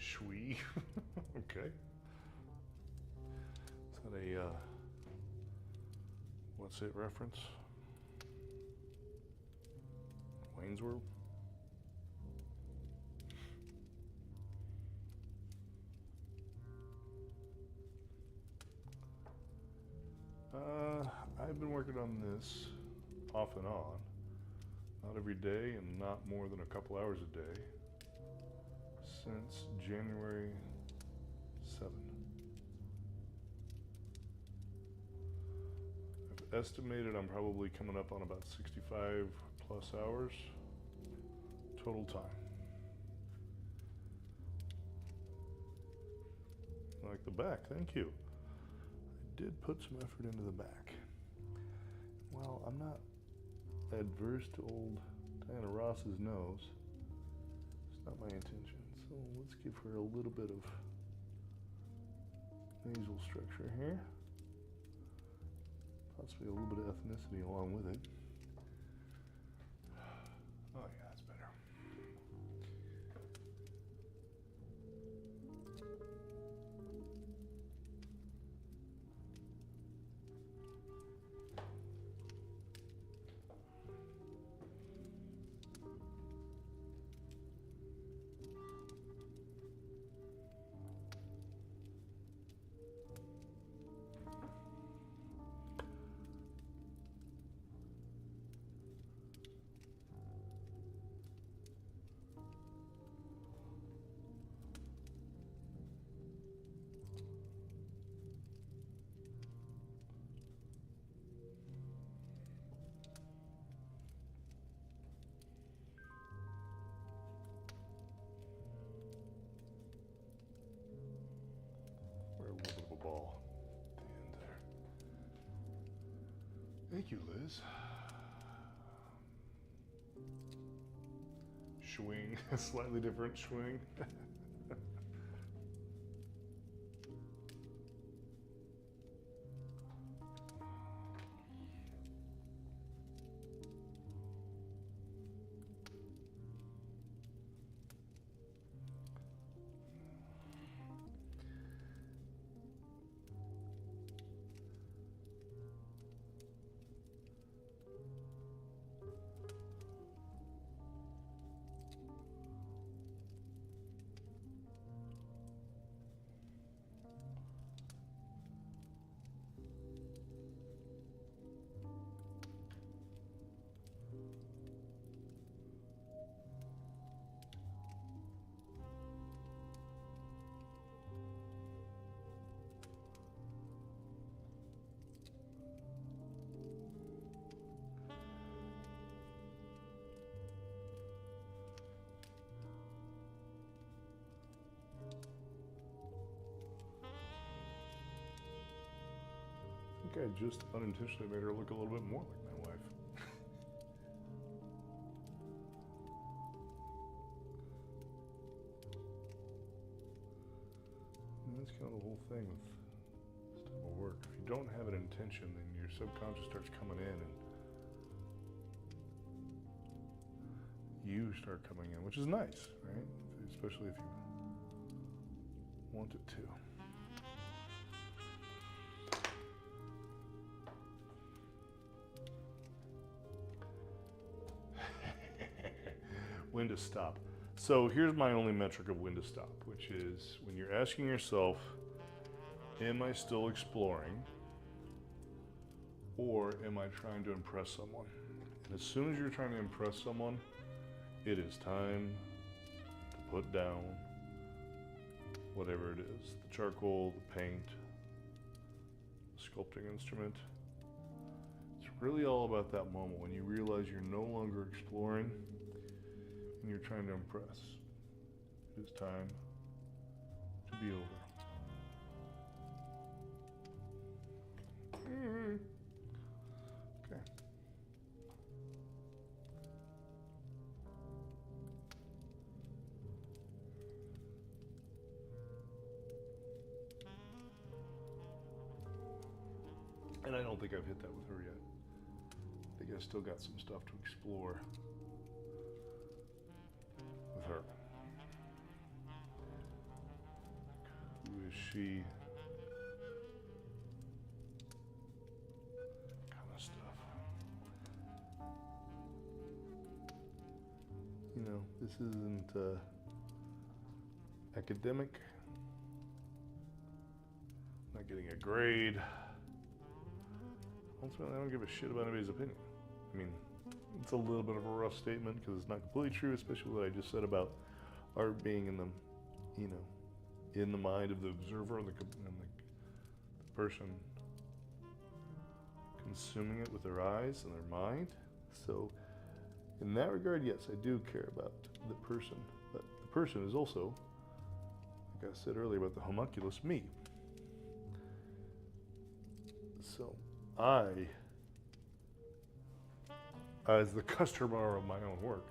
Shui. Okay. Is that a, what's it reference? Wayne's World? I've been working on this off and on, not every day and not more than a couple hours a day, since January 7. I've estimated I'm probably coming up on about 65 plus hours total time. Like the back, thank you. I did put some effort into the back. Well, I'm not adverse to old Diana Ross's nose. It's not my intention. So let's give her a little bit of nasal structure here. Possibly a little bit of ethnicity along with it. Oh yeah, that's better. Thank you, Liz. Swing, slightly different swing. I think I just unintentionally made her look a little bit more like my wife. And that's kind of the whole thing with this type of work. If you don't have an intention, then your subconscious starts coming in and you start coming in, which is nice, right? Especially if you want it to. When to stop. So here's my only metric of when to stop, which is when you're asking yourself, am I still exploring? Or am I trying to impress someone? And as soon as you're trying to impress someone, it is time to put down whatever it is, the charcoal, the paint, the sculpting instrument. It's really all about that moment when you realize you're no longer exploring and you're trying to impress. It is time to be over. Okay. And I don't think I've hit that with her yet. I think I still got some stuff to explore with her. Who is she? Kind of stuff. You know, this isn't academic. Not getting a grade. Ultimately, I don't give a shit about anybody's opinion. I mean, it's a little bit of a rough statement because it's not completely true, especially what I just said about art being in the, you know, in the mind of the observer and the person consuming it with their eyes and their mind. So, in that regard, yes, I do care about the person, but the person is also, like I said earlier about the homunculus, me. So, I, as the customer of my own work,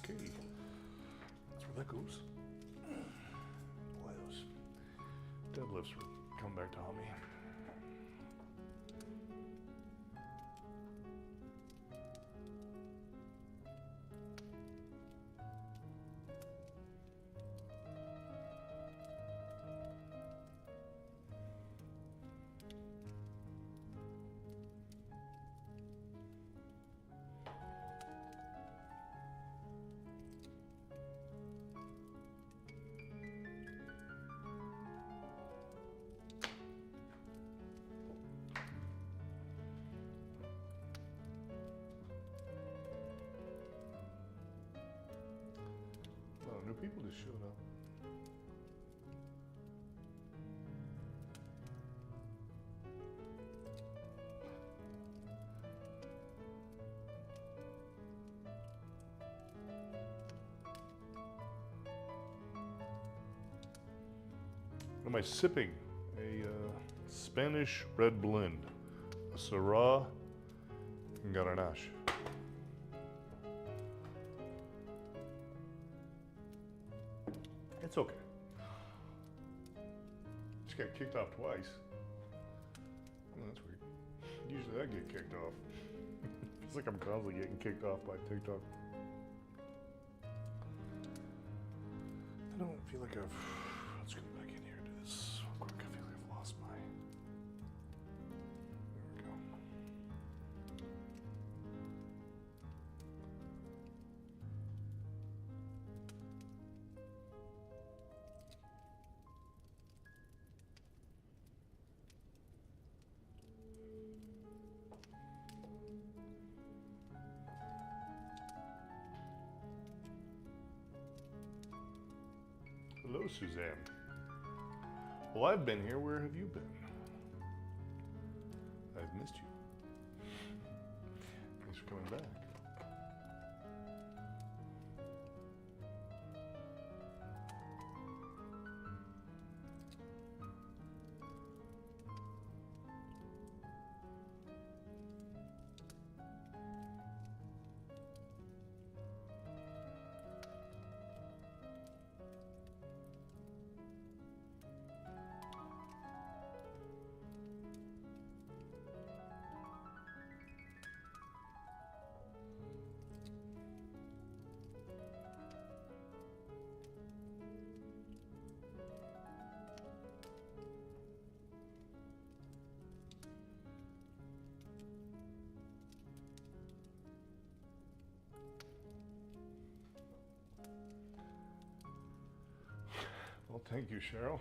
okay, that's where that goes. Boy, those deadlifts were coming back to haunt me. showed up. What am I sipping? A Spanish red blend, a Syrah and Grenache. It's okay. Just got kicked off twice. Oh, that's weird. Usually I get kicked off. It's like I'm constantly getting kicked off by TikTok. I don't feel like I've... Let's go back in here and do this real quick. I feel like I've lost my... There we go. Hello, Suzanne. Well, I've been here. Where have you been? I've missed you. Thanks for coming back. Well, thank you, Cheryl.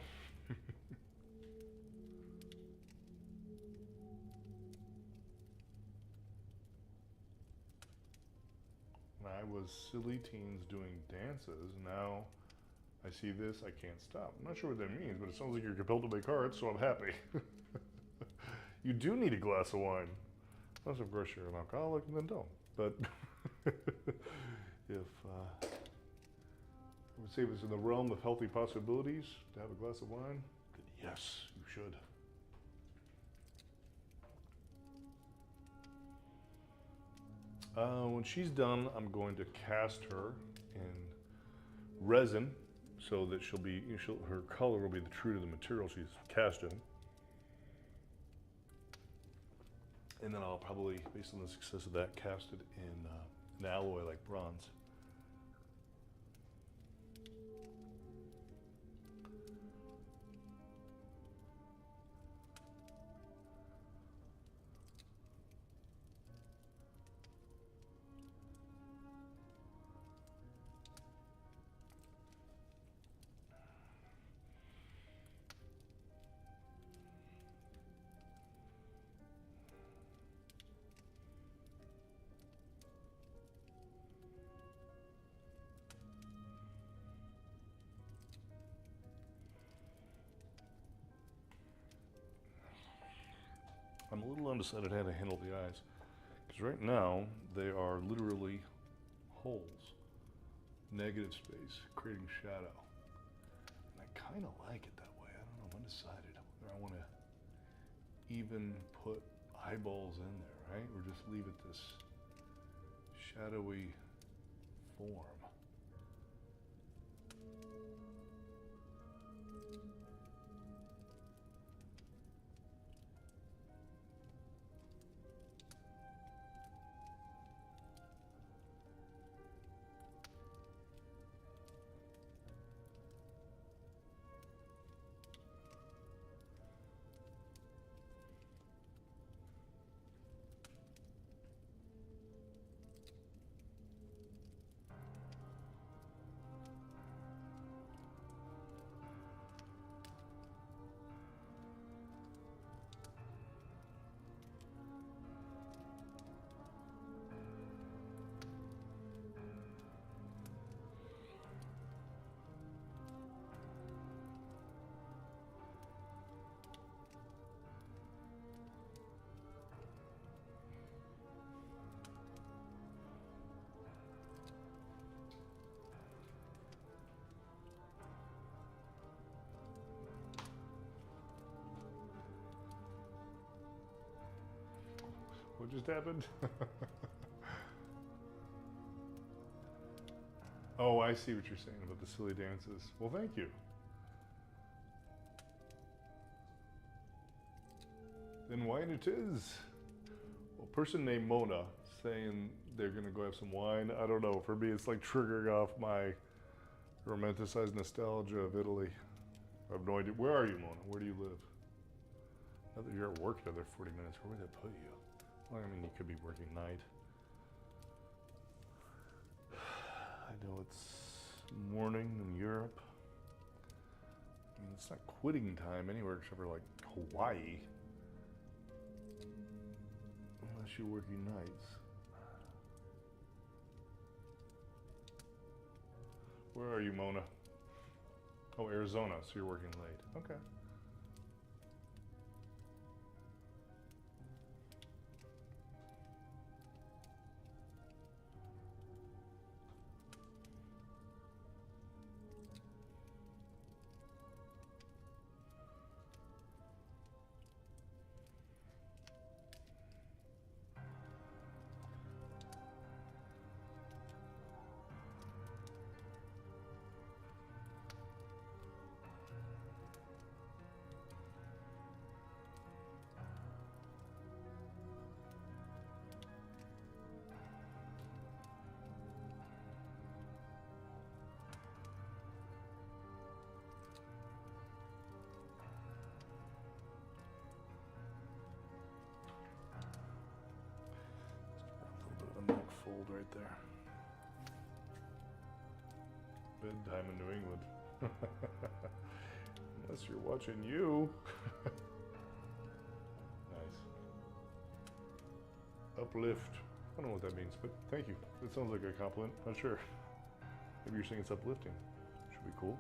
When I was silly teens doing dances, now I see this, I can't stop. I'm not sure what that means, but it sounds like you're compelled to make art, so I'm happy. You do need a glass of wine. Unless, of course, you're an alcoholic, and then don't. But if I would say if it's in the realm of healthy possibilities to have a glass of wine, then yes, you should. When she's done, I'm going to cast her in resin so that her color will be true to the material she's cast in. And then I'll probably, based on the success of that, cast it in an alloy like bronze. I'm a little undecided how to handle the eyes, because right now they are literally holes, negative space, creating shadow. And I kind of like it that way. I don't know, I'm undecided whether I want to even put eyeballs in there, right? Or just leave it this shadowy form. what just happened? Oh, I see what you're saying about the silly dances. Well, thank you. Then wine it is. Well, person named Mona saying they're gonna go have some wine. I don't know. For me, it's like triggering off my romanticized nostalgia of Italy. I have no idea. Where are you, Mona? Where do you live? Not that you're at work another 40 minutes. Where would that put you? Well, I mean, you could be working night. I know it's morning in Europe. I mean, it's not quitting time anywhere except for like Hawaii. Unless you're working nights. Where are you, Mona? Oh, Arizona, so you're working late. Okay. Fold right there. Bedtime in New England. Unless you're watching you. Nice. Uplift. I don't know what that means, but thank you. That sounds like a compliment. Not sure. Maybe you're saying it's uplifting. Should be cool.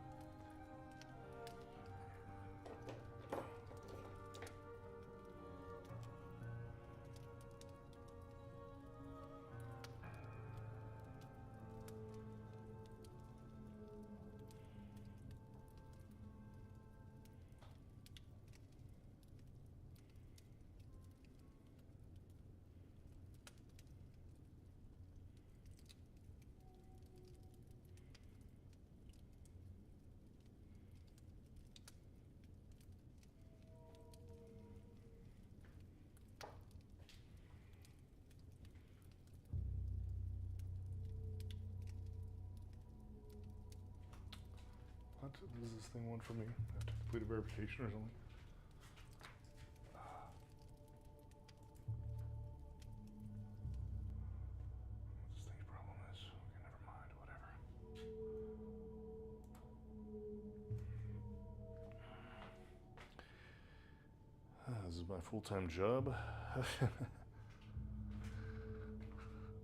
What does this thing want from me? I have to complete a verification or something? What this thing's problem is? Okay, never mind, whatever. This is my full-time job.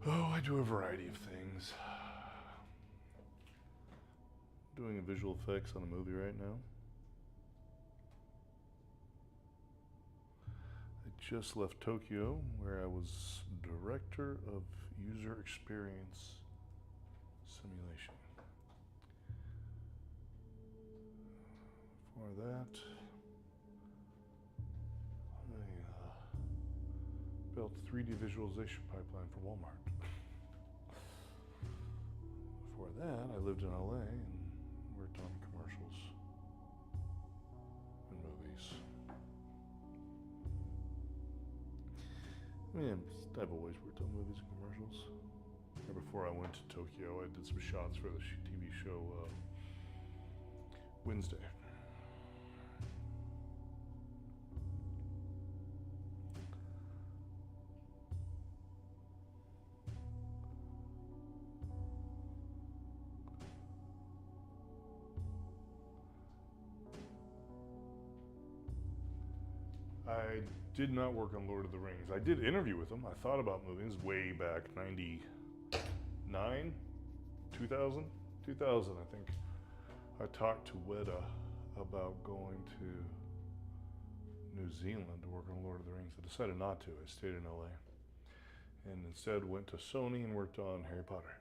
Oh, I do a variety of things. Doing visual effects on a movie right now. I just left Tokyo, where I was director of user experience simulation. Before that, I built 3D visualization pipeline for Walmart. Before that, I lived in LA and worked on commercials and movies. I mean, I've always worked on movies and commercials. Before I went to Tokyo, I did some shots for the TV show Wednesday. I did not work on Lord of the Rings. I did interview with him. I thought about moving. This is way back, 99, 2000, I think. I talked to Weta about going to New Zealand to work on Lord of the Rings. I decided not to. I stayed in LA. And instead went to Sony and worked on Harry Potter.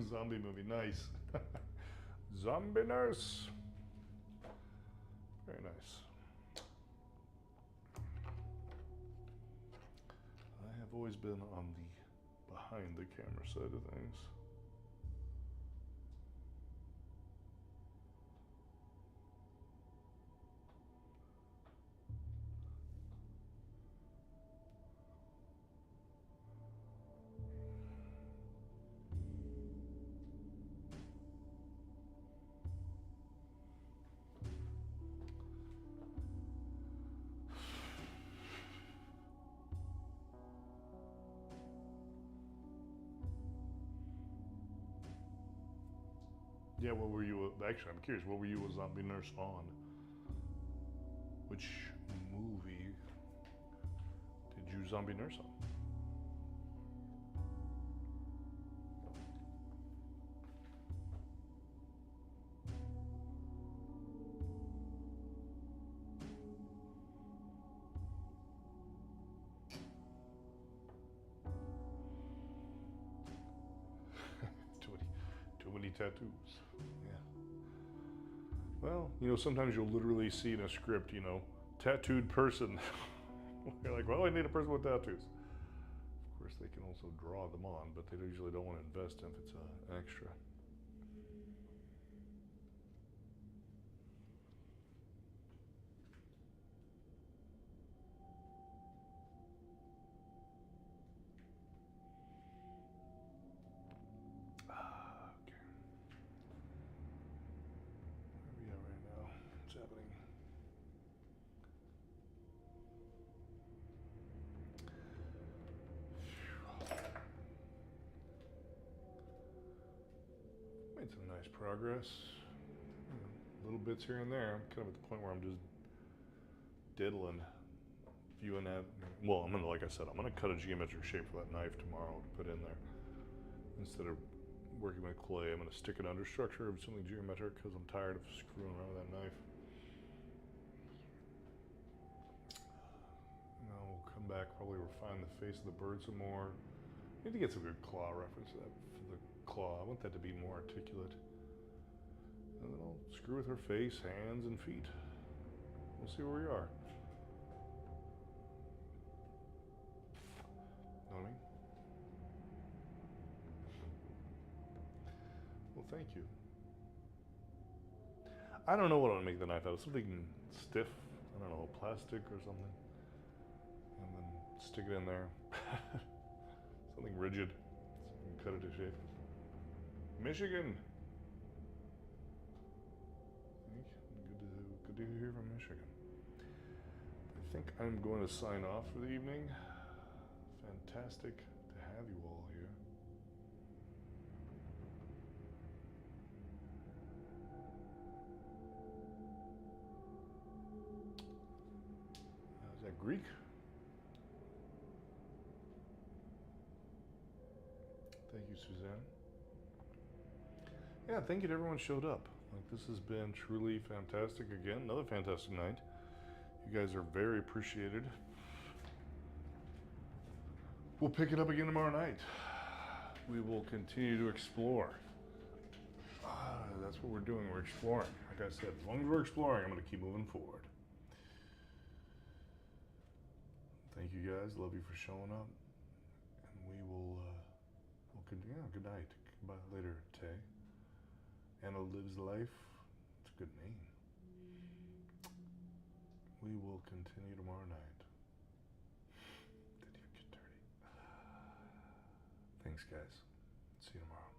Zombie movie, nice. Zombie nurse. Very nice. I have always been on the behind the camera side of things. Yeah, what were you, actually, I'm curious, what were you a zombie nurse on? Which movie did you zombie nurse on? Too many tattoos. Yeah. Well, you know, sometimes you'll literally see in a script, you know, tattooed person. You're like, well, I need a person with tattoos. Of course, they can also draw them on, but they usually don't want to invest if it's an extra. Okay. Where are we at right now? What's happening? Made some nice progress. You know, little bits here and there. I'm kind of at the point where I'm just diddling, viewing that. Well, I'm gonna, like I said, I'm gonna cut a geometric shape for that knife tomorrow to put in there. Instead of working with clay, I'm gonna stick it under structure of something geometric because I'm tired of screwing around with that knife. And I'll come back, probably refine the face of the bird some more. Need to get some good claw reference to that for the claw. I want that to be more articulate. And then I'll screw with her face, hands, and feet. We'll see where we are. Know what I mean? Well, thank you. I don't know what I'll make the knife out of. Something stiff. I don't know, plastic or something. And then stick it in there. Something rigid. So I can cut it to shape. Michigan. Good to hear from Michigan. I think I'm going to sign off for the evening. Fantastic to have you all here. Is that Greek? Thank you, Suzanne. Yeah, thank you to everyone who showed up. Like, this has been truly fantastic. Again, another fantastic night. You guys are very appreciated. We'll pick it up again tomorrow night. We will continue to explore. That's what we're doing. We're exploring. Like I said, as long as we're exploring, I'm going to keep moving forward. Thank you guys. Love you for showing up. And we will we'll continue. Yeah, good night. Bye later, Tay. Anna Lives Life. It's a good name. We will continue tomorrow night. Did you get dirty? Thanks, guys. See you tomorrow.